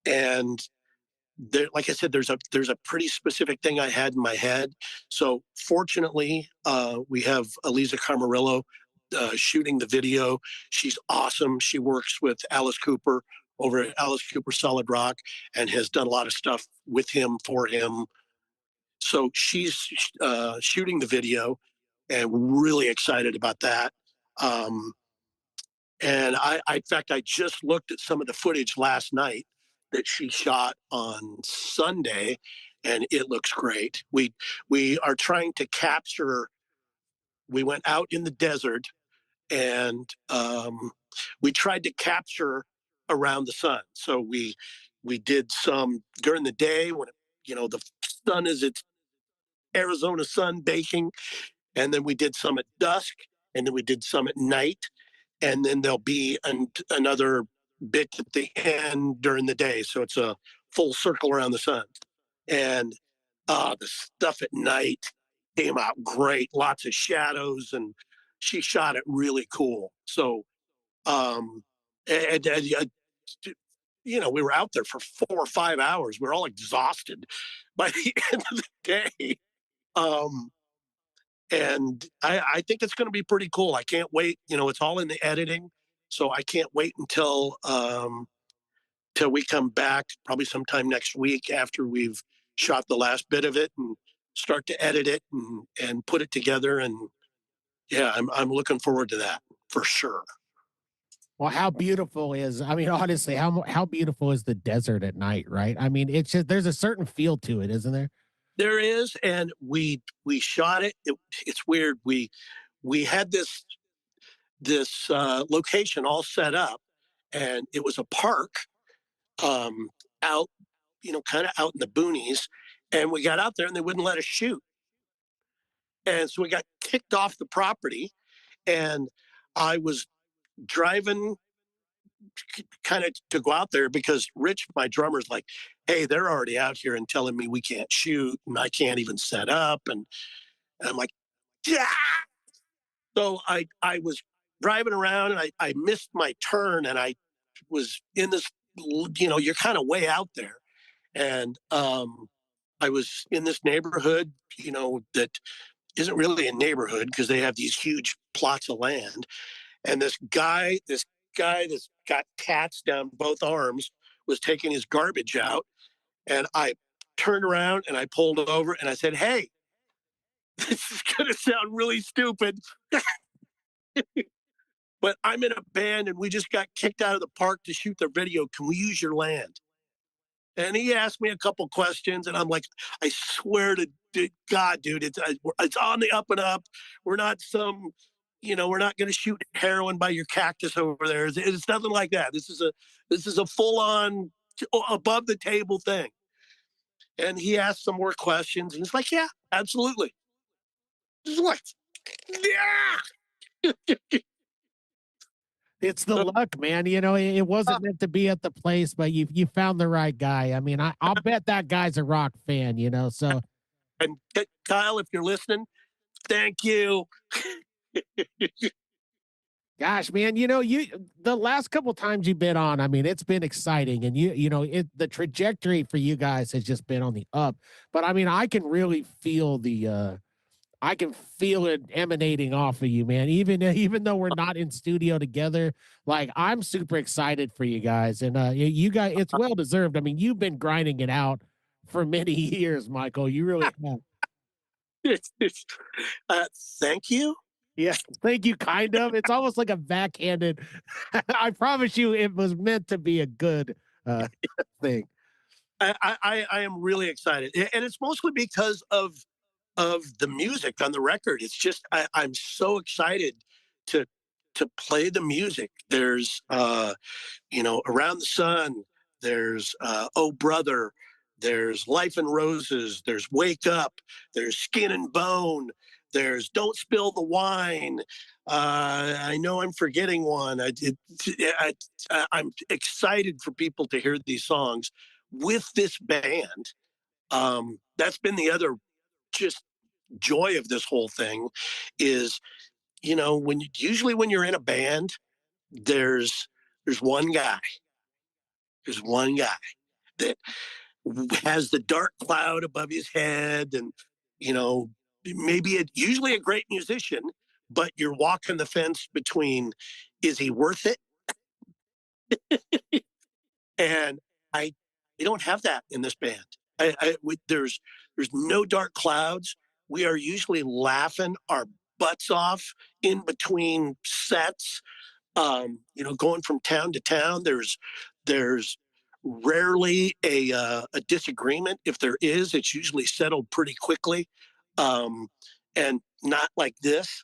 and there, like I said, there's a pretty specific thing I had in my head. So fortunately, we have Eliza Camarillo shooting the video. She's awesome. She works with Alice Cooper over at Alice Cooper Solid Rock and has done a lot of stuff with him for him. So she's shooting the video, and we're really excited about that. Um, and in fact, I just looked at some of the footage last night that she shot on Sunday, and it looks great. We are trying to capture. We went out in the desert, and we tried to capture around the sun. So we did some during the day when the sun is its Arizona sun baking, and then we did some at dusk, and then we did some at night, and then there'll be another bit at the end during the day. So it's a full circle around the sun. And the stuff at night came out great, lots of shadows, and she shot it really cool. So, um, and we were out there for 4 or 5 hours. We were all exhausted by the end of the day. Um, and I think it's going to be pretty cool. I can't wait. It's all in the editing, so I can't wait till we come back, probably sometime next week after we've shot the last bit of it and start to edit it and put it together. And yeah, I'm looking forward to that for sure. Well, how beautiful is, I mean, honestly, how beautiful is the desert at night, right? I mean, it's just, there's a certain feel to it, isn't there? There is, and we shot it. It's weird. We had this location all set up, and it was a park out, kind of out in the boonies. And we got out there, and they wouldn't let us shoot, and so we got kicked off the property. And I was driving kind of to go out there because Rich, my drummer's like, "Hey, they're already out here and telling me we can't shoot, and I can't even set up." And I'm like, "Yeah." So I was driving around, and I missed my turn, and I was in this, you're kind of way out there. And I was in this neighborhood, that isn't really a neighborhood because they have these huge plots of land. And this guy that's got tats down both arms was taking his garbage out. And I turned around and I pulled over and I said, "Hey, this is going to sound really stupid, but I'm in a band and we just got kicked out of the park to shoot the video. Can we use your land?" And he asked me a couple questions, and I'm like, "I swear to God, dude, it's on the up and up. We're not we're not going to shoot heroin by your cactus over there. It's nothing like that. This is a full on above the table thing." And he asked some more questions, and he's like, "Yeah, absolutely." Just like, yeah. It's the luck, man. It wasn't meant to be at the place, but you found the right guy. I mean, I'll bet that guy's a rock fan, so And Kyle, if you're listening, thank you. gosh, man, the last couple times you've been on, I mean, it's been exciting, and the trajectory for you guys has just been on the up. But I mean, I can really feel I can feel it emanating off of you, man. Even though we're not in studio together, like I'm super excited for you guys, and you guys, it's well deserved. I mean, you've been grinding it out for many years, Michael. You really have. It's, uh, thank you. Yeah, thank you. Kind of. It's almost like a backhanded. I promise you, it was meant to be a good uh, thing. I am really excited, and it's mostly because of the music on the record. It's just I'm so excited to play the music. There's Around the Sun, there's Oh Brother, there's Life and Roses, there's Wake Up, there's Skin and Bone, there's Don't Spill the Wine. I know I'm forgetting one. I'm excited for people to hear these songs with this band. That's been the other just joy of this whole thing is, usually when you're in a band, there's there's one guy there's one guy that has the dark cloud above his head, and you know maybe usually a great musician, but you're walking the fence between, is he worth it? And I we don't have that in this band. There's no dark clouds. We are usually laughing our butts off in between sets. Going from town to town. There's rarely a disagreement. If there is, it's usually settled pretty quickly, and not like this.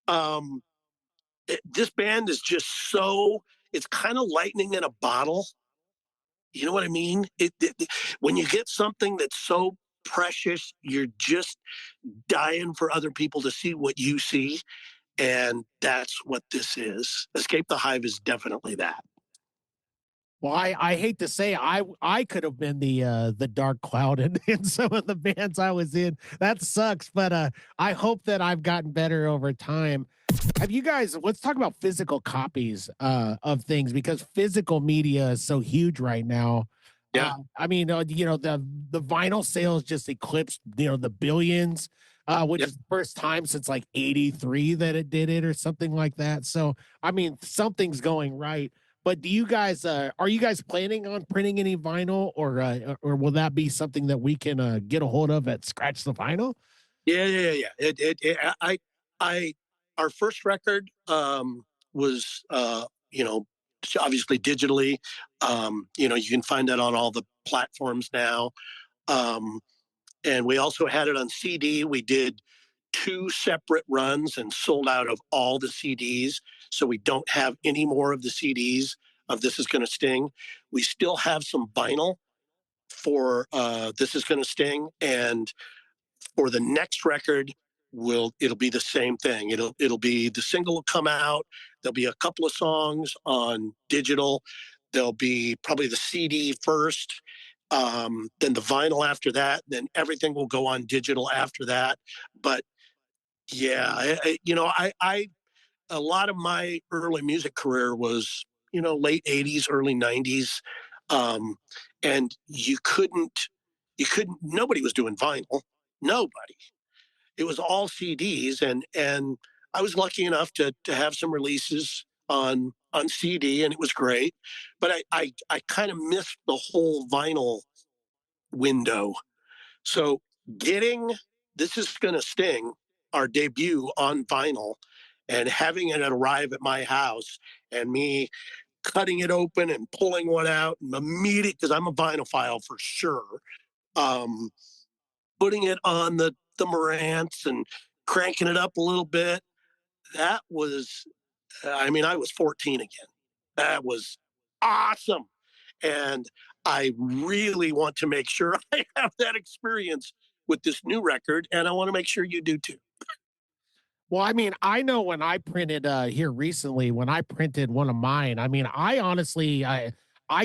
um, this band is just so, it's kind of lightning in a bottle. You know what I mean? When you get something that's so precious, you're just dying for other people to see what you see. And that's what this is. Escape the Hive is definitely that. Well, I hate to say I could have been the dark cloud in some of the bands I was in. That sucks, but I hope that I've gotten better over time. Have you guys, let's talk about physical copies of things, because physical media is so huge right now. Yeah. I mean, the vinyl sales just eclipsed, the billions, which Yeah. is the first time since like 83 that it did it or something like that. So, I mean, something's going right. But do you guys are you guys planning on printing any vinyl, or will that be something that we can get a hold of at Scratch the Vinyl? Yeah. I, our first record was, obviously digitally. You can find that on all the platforms now. Um, and we also had it on CD. We did two separate runs and sold out of all the CDs. So we don't have any more of the CDs of This Is Gonna Sting. We still have some vinyl for This Is Gonna Sting, and for the next record, it'll be the same thing. It'll be, the single will come out. There'll be a couple of songs on digital. There'll be probably the CD first, then the vinyl after that. Then everything will go on digital after that. But yeah, I a lot of my early music career was, late '80s, early '90s, um, and you couldn't. Nobody was doing vinyl. Nobody. It was all CDs, and I was lucky enough to have some releases on CD, and it was great. But I kind of missed the whole vinyl window. So getting This Is Gonna Sting, our debut on vinyl, and having it arrive at my house, and me cutting it open and pulling one out and immediately, because I'm a vinyl for sure, um, putting it on the Marantz and cranking it up a little bit. That was, I mean, I was 14 again. That was awesome. And I really want to make sure I have that experience with this new record. And I want to make sure you do too. Well, I mean, I know when I printed here recently, when I printed one of mine, I mean, I honestly I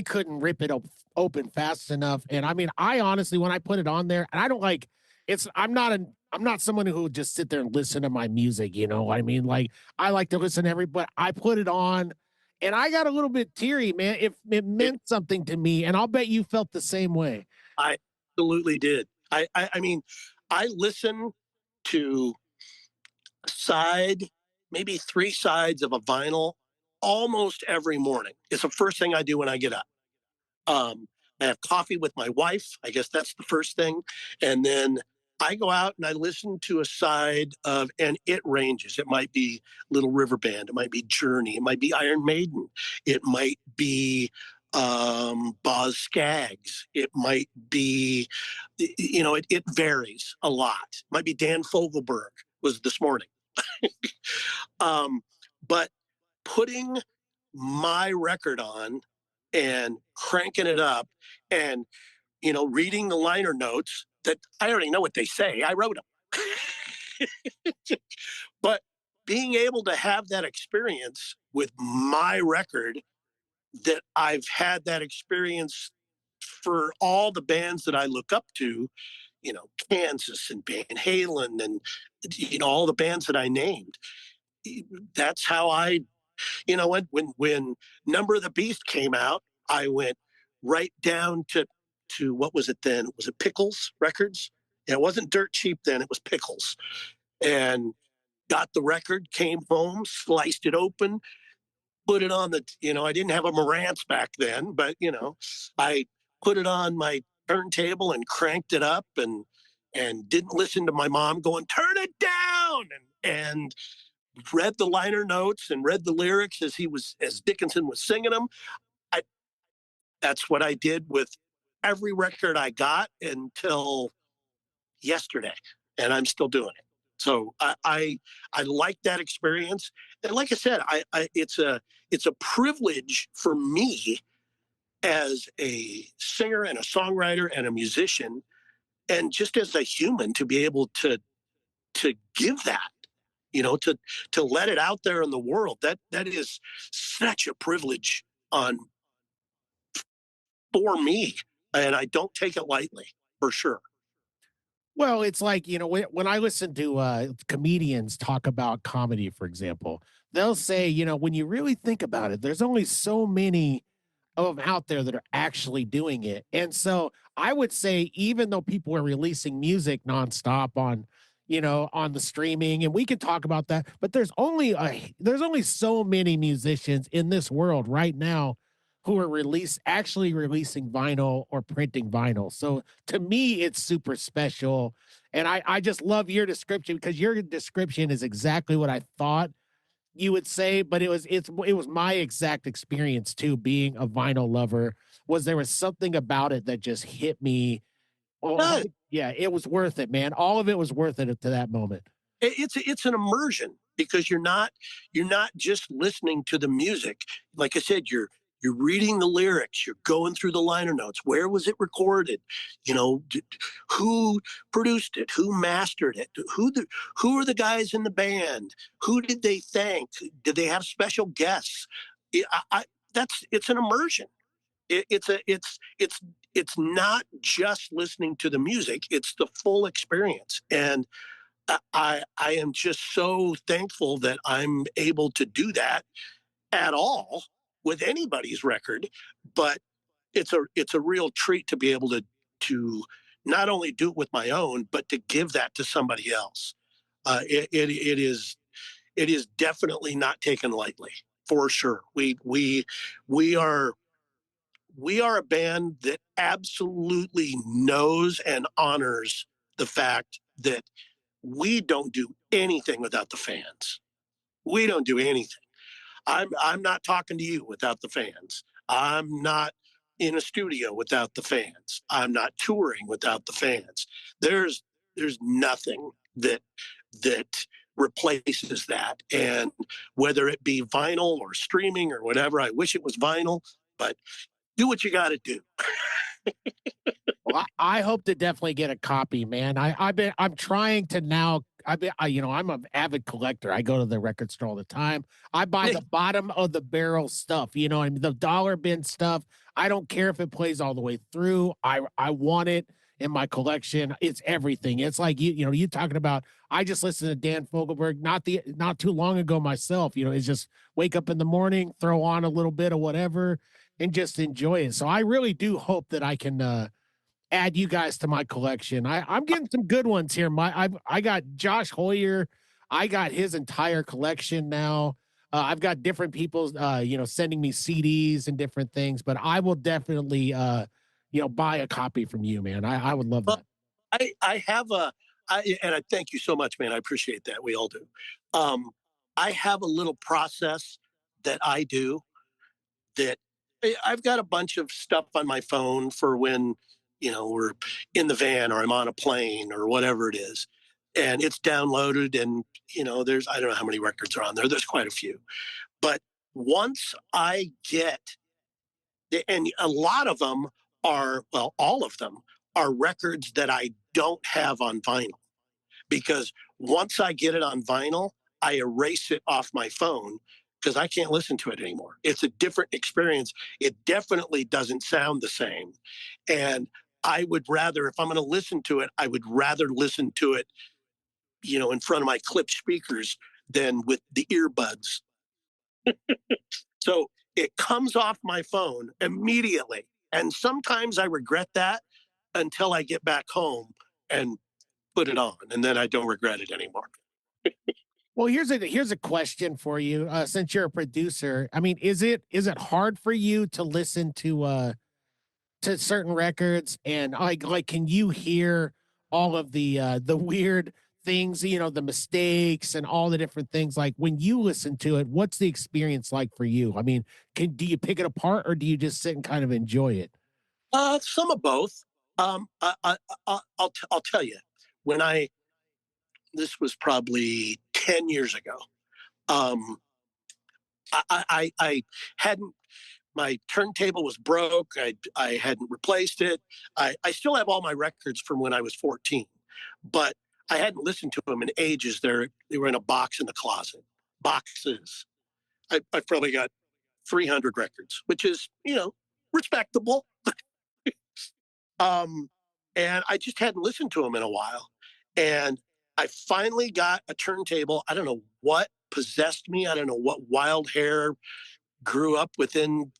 couldn't rip it open fast enough. And I mean, I honestly, when I put it on there, and I don't like it's I'm not someone who would just sit there and listen to my music, you know what I mean? Like, I like to listen to but I put it on and I got a little bit teary, man. It It, meant something to me, and I'll bet you felt the same way. I absolutely did. I mean, I listen to side, maybe three sides of a vinyl almost every morning. It's the first thing I do when I get up. I have coffee with my wife. I guess that's the first thing. And then I go out and I listen to a side of, and it ranges. It might be Little River Band, it might be Journey, it might be Iron Maiden, it might be Boz Scaggs, it might be, it varies a lot. It might be Dan Fogelberg was this morning. But putting my record on and cranking it up and reading the liner notes that I already know what they say. I wrote them. But being able to have that experience with my record, that I've had that experience for all the bands that I look up to, Kansas and Van Halen and, all the bands that I named. That's how when Number of the Beast came out, I went right down to what was it then? Was it Pickles Records? Yeah, it wasn't Dirt Cheap then, it was Pickles. And got the record, came home, sliced it open, put it on I didn't have a Marantz back then, but I put it on my turntable and cranked it up and didn't listen to my mom going, turn it down, and read the liner notes and read the lyrics as Dickinson was singing them. That's what I did with every record I got until yesterday, and I'm still doing it. So I like that experience, and like I said, it's a privilege for me as a singer and a songwriter and a musician, and just as a human to be able to give that, to let it out there in the world. That is such a privilege on for me, and I don't take it lightly, for sure. Well, it's like, when I listen to comedians talk about comedy, for example, they'll say, when you really think about it, there's only so many of them out there that are actually doing it. And so I would say, even though people are releasing music nonstop on the streaming, and we can talk about that, but there's only so many musicians in this world right now who are actually releasing vinyl or printing vinyl. So to me, it's super special. And I just love your description, because your description is exactly what I thought you would say, but it was my exact experience too, being a vinyl lover. There was something about it that just hit me. Oh, yeah, it was worth it, man. All of it was worth it to that moment. It's an immersion, because you're not just listening to the music. Like I said, you're reading the lyrics, you're going through the liner notes. Where was it recorded? Who produced it? Who mastered it? Who are the guys in the band? Who did they thank? Did they have special guests? It's an immersion. It's not just listening to the music, it's the full experience. And I am just so thankful that I'm able to do that at all with anybody's record. But it's a real treat to be able to not only do it with my own, but to give that to somebody else. It is definitely not taken lightly, for sure. We are a band that absolutely knows and honors the fact that we don't do anything without the fans. We don't do anything. I'm not talking to you without the fans. I'm not in a studio without the fans. I'm not touring without the fans. There's nothing that replaces that. And whether it be vinyl or streaming or whatever, I wish it was vinyl, but do what you got to do. Well, I hope to definitely get a copy, man. I'm trying to now. I'm an avid collector. I go to the record store all the time. I buy the bottom of the barrel stuff. I mean, the dollar bin stuff. I don't care if it plays all the way through. I want it in my collection. It's everything. It's like you talking about. I just listened to Dan Fogelberg not too long ago myself. It's just wake up in the morning, throw on a little bit of whatever, and just enjoy it. So I really do hope that I can add you guys to my collection. I'm getting some good ones here. I got Josh Hoyer. I got his entire collection now. I've got different people, sending me CDs and different things, but I will definitely, buy a copy from you, man. I would love that. I have I thank you so much, man. I appreciate that. We all do. Um, I have a little process that I do that I've got a bunch of stuff on my phone for when, we're in the van or I'm on a plane or whatever it is. And it's downloaded and, I don't know how many records are on there. There's quite a few. But once I get, and a lot of them are, well, all of them are records that I don't have on vinyl because once I get it on vinyl, I erase it off my phone because I can't listen to it anymore. It's a different experience. It definitely doesn't sound the same. And I would rather, if I'm going to listen to it, I would rather listen to it, in front of my clip speakers than with the earbuds. So it comes off my phone immediately. And sometimes I regret that until I get back home and put it on. And then I don't regret it anymore. Well, here's a question for you. Since you're a producer, I mean, is it hard for you to listen to certain records and like can you hear all of the weird things, the mistakes and all the different things? Like when you listen to it, what's the experience like for you? I mean, do you pick it apart or do you just sit and kind of enjoy it? Some of both. I'll tell you, when this was probably 10 years ago. I hadn't, my turntable was broke. I hadn't replaced it. I still have all my records from when I was 14, but I hadn't listened to them in ages. They were in a box in the closet. Boxes. I've probably got 300 records, which is, respectable. Um, and I just hadn't listened to them in a while. And I finally got a turntable. I don't know what possessed me. I don't know what wild hair grew up within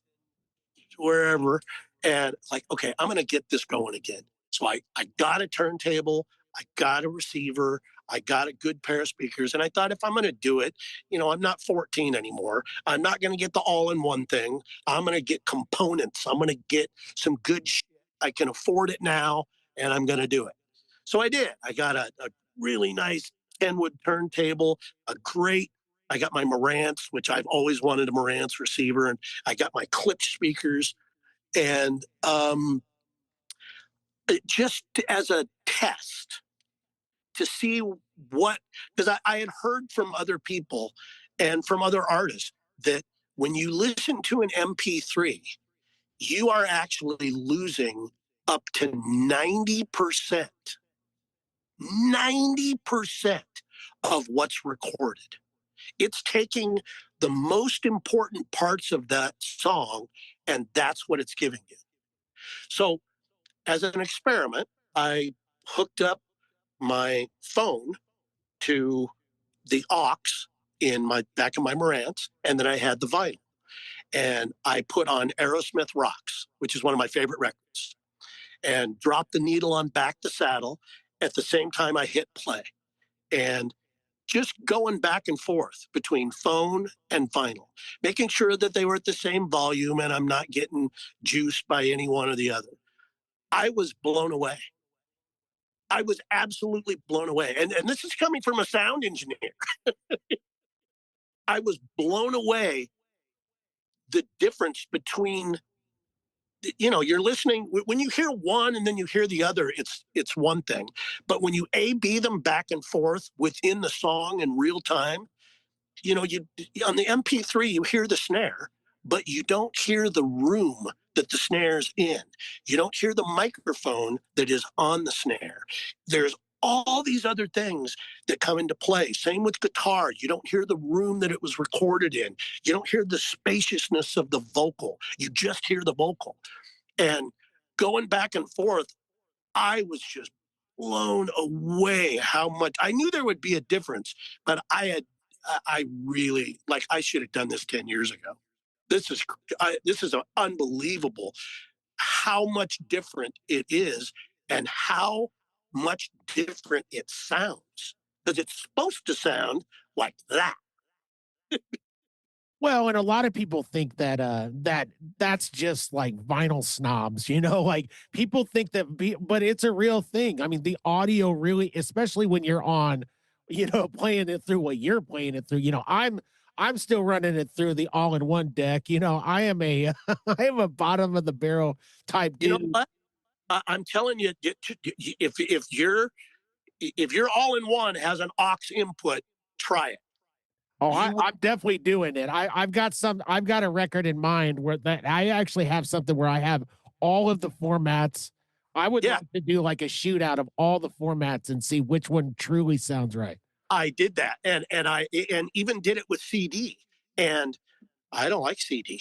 wherever. And like, okay, I'm going to get this going again. So I got a turntable, I got a receiver, I got a good pair of speakers. And I thought if I'm going to do it, I'm not 14 anymore. I'm not going to get the all in one thing. I'm going to get components. I'm going to get some good shit. I can afford it now and I'm going to do it. So I did. I got a really nice Kenwood turntable, I got my Marantz, which I've always wanted a Marantz receiver, and I got my clip speakers. And just as a test to see what, because I had heard from other people and from other artists that when you listen to an MP3, you are actually losing up to 90%, 90% of what's recorded. It's taking the most important parts of that song, and that's what it's giving you. So as an experiment, I hooked up my phone to the aux in my back of my Marantz, and then I had the vinyl. And I put on Aerosmith Rocks, which is one of my favorite records, and dropped the needle on Back to Saddle. At the same time, I hit play. And just going back and forth between phone and vinyl, making sure that they were at the same volume and I'm not getting juiced by any one or the other. I was blown away. I was absolutely blown away. And this is coming from a sound engineer. I was blown away the difference between, you're listening when you hear one and then you hear the other, it's one thing. But when you A-B them back and forth within the song in real time, you on the MP3, you hear the snare, but you don't hear the room that the snare's in. You don't hear the microphone that is on the snare. There's all these other things that come into play. Same with guitar. You don't hear the room that it was recorded in. You don't hear the spaciousness of the vocal. You just hear the vocal. And going back and forth, I was just blown away how much I knew there would be a difference, but I really like I should have done this 10 years ago. This is unbelievable how much different it is and how much different it sounds because it's supposed to sound like that. Well, and a lot of people think that that's just like vinyl snobs, like people think but it's a real thing. I mean, the audio really, especially when you're on, playing it through what you're playing it through. I'm still running it through the all-in-one deck. I am a I am a bottom of the barrel type You know dude. what? I'm telling you, if your all in one has an aux input, try it. Oh, You I'm definitely doing it. I've got a record in mind where that I actually have something where I have all of the formats. I would Yeah, love to do like a shootout of all the formats and see which one truly sounds right. I did that, and even did it with CD, and I don't like CD.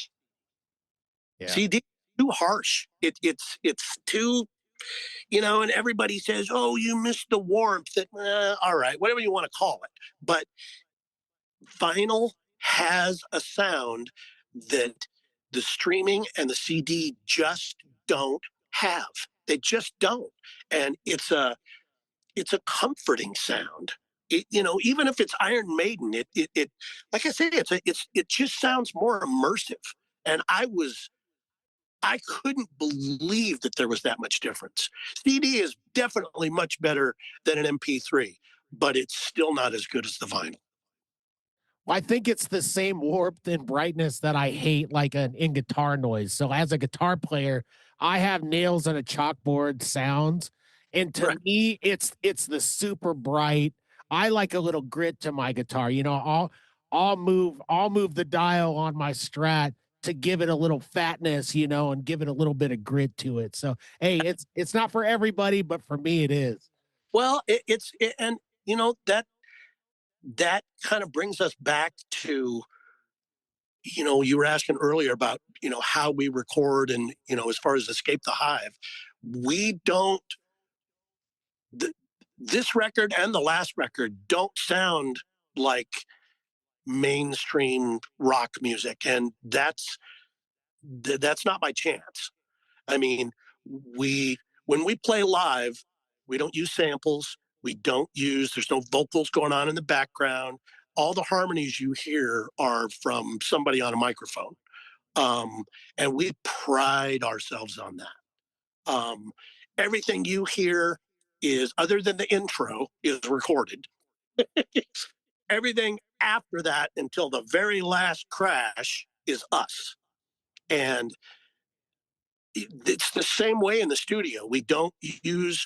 Yeah. CD too harsh. It's too, and everybody says, "Oh, you missed the warmth." All right, whatever you want to call it, but vinyl has a sound that the streaming and the CD just don't have. They just don't, and it's a comforting sound. Even if it's Iron Maiden, it like I say, it just sounds more immersive. And I couldn't believe that there was that much difference. CD is definitely much better than an MP3, but it's still not as good as the vinyl. I think it's the same warmth and brightness that I hate, like in guitar noise. So as a guitar player, I have nails on a chalkboard sounds, and to Right. me, it's the super bright. I like a little grit to my guitar. I'll move the dial on my Strat to give it a little fatness, and give it a little bit of grit to it. So hey, it's not for everybody, but for me, it is. Well, and that kind of brings us back to, you were asking earlier about, how we record and, as far as Escape the Hive, we don't, th- this record and the last record don't sound like mainstream rock music. And that's not by chance. I mean, we when we play live, we don't use samples. There's no vocals going on in the background. All the harmonies you hear are from somebody on a microphone. Um, and we pride ourselves on that. Everything you hear is, other than the intro, is recorded. Everything after that until the very last crash is us. And it's the same way in the studio. We don't use,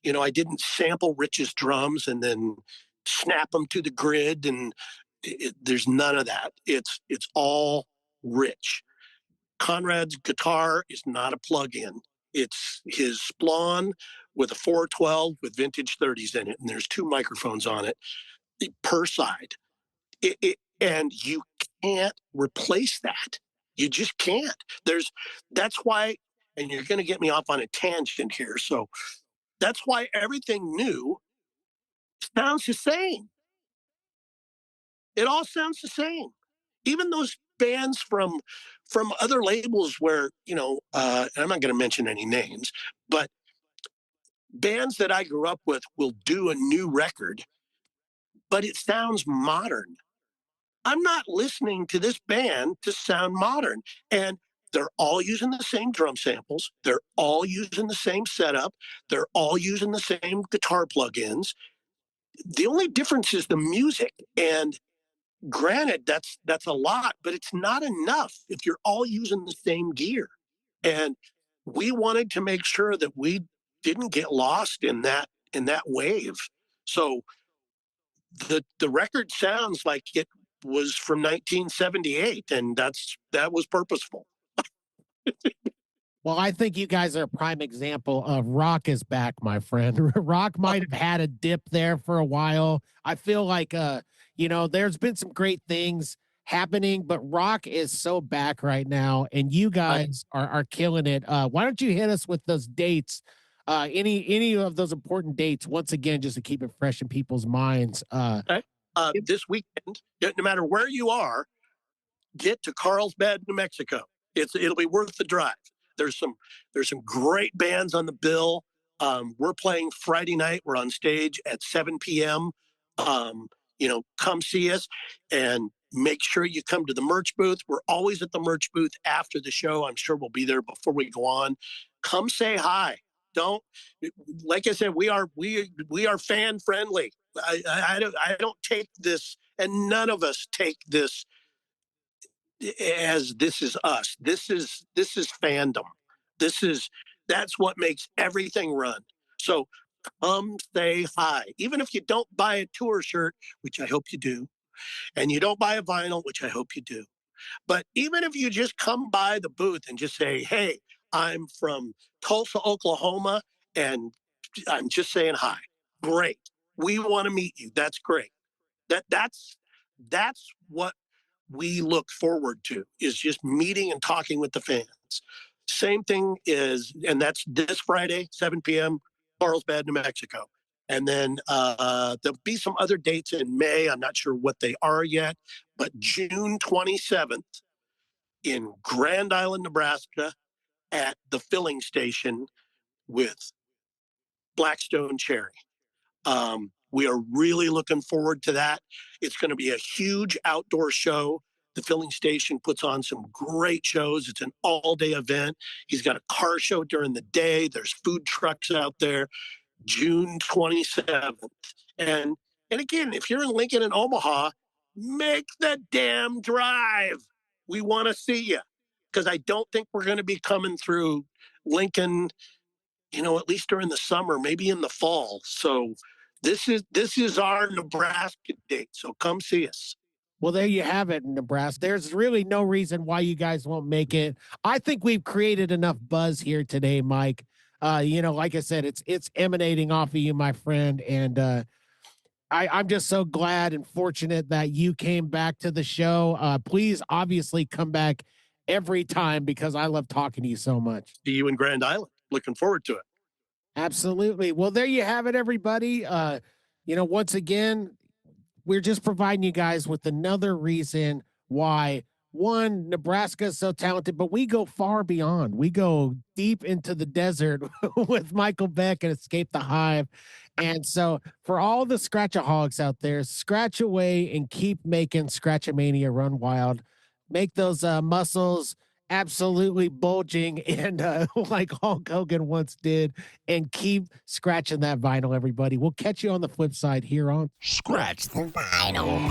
I didn't sample Rich's drums and then snap them to the grid, and there's none of that. It's all Rich. Conrad's guitar is not a plug-in. It's his Splawn with a 412 with vintage 30s in it, and there's two microphones on it per side. And you can't replace that. You just can't. That's why, and you're going to get me off on a tangent here. So that's why everything new sounds the same. It all sounds the same. Even those bands from other labels where, and I'm not going to mention any names, but bands that I grew up with will do a new record, but it sounds modern. I'm not listening to this band to sound modern. And they're all using the same drum samples. They're all using the same setup. They're all using the same guitar plugins. The only difference is the music. And granted, that's a lot, but it's not enough if you're all using the same gear. And we wanted to make sure that we didn't get lost in that wave. So the record sounds like it was from 1978, and that was purposeful. Well, I think you guys are a prime example of rock is back, my friend. Rock might have had a dip there for a while. I feel like there's been some great things happening, but rock is so back right now, and you guys are killing it. Why don't you hit us with those dates? Any of those important dates once again, just to keep it fresh in people's minds. Okay. This weekend, no matter where you are, get to Carlsbad, New Mexico. It'll be worth the drive. There's some great bands on the bill. We're playing Friday night. We're on stage at 7 p.m. Come see us. And Make sure you come to the merch booth. We're always at the merch booth after the show. I'm sure we'll be there before we go on. Come say hi. Don't, like I said, we are fan friendly. I don't take this, and none of us take this as this is us. This is fandom. That's what makes everything run. So come say hi. Even if you don't buy a tour shirt, which I hope you do, and you don't buy a vinyl, which I hope you do. But even if you just come by the booth and just say, hey, I'm from Tulsa, Oklahoma, and I'm just saying hi. Great. We want to meet you. That's great. That's what we look forward to, is just meeting and talking with the fans. Same thing is, and that's this Friday, 7 p.m., Carlsbad, New Mexico. And then there'll be some other dates in May. I'm not sure what they are yet, but June 27th in Grand Island, Nebraska, at the filling station with Blackstone Cherry. We are really looking forward to that. It's going to be a huge outdoor show. The filling station puts on some great shows. It's an all-day event. He's got a car show during the day. There's food trucks out there. June 27th. And again, if you're in Lincoln and Omaha, make the damn drive. We want to see you, because I don't think we're going to be coming through Lincoln, at least during the summer, maybe in the fall. So this is our Nebraska date. So come see us. Well, there you have it in Nebraska. There's really no reason why you guys won't make it. I think we've created enough buzz here today, Mike. Like I said, it's emanating off of you, my friend. And I'm just so glad and fortunate that you came back to the show. Please, obviously, come back every time, because I love talking to you so much. See you in Grand Island. Looking forward to it. Absolutely. Well, there you have it, everybody. Once again, we're just providing you guys with another reason why, one, Nebraska is so talented, but we go far beyond. We go deep into the desert with Michael Beck and Escape the Hive. And so for all the Scratchaholics out there, scratch away and keep making Scratchamania run wild. Make those muscles absolutely bulging, and like Hulk Hogan once did, and keep scratching that vinyl, everybody. We'll catch you on the flip side here on Scratch the Vinyl.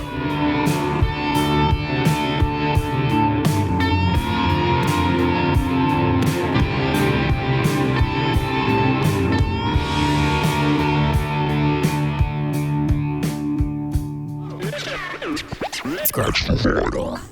Scratch the Vinyl.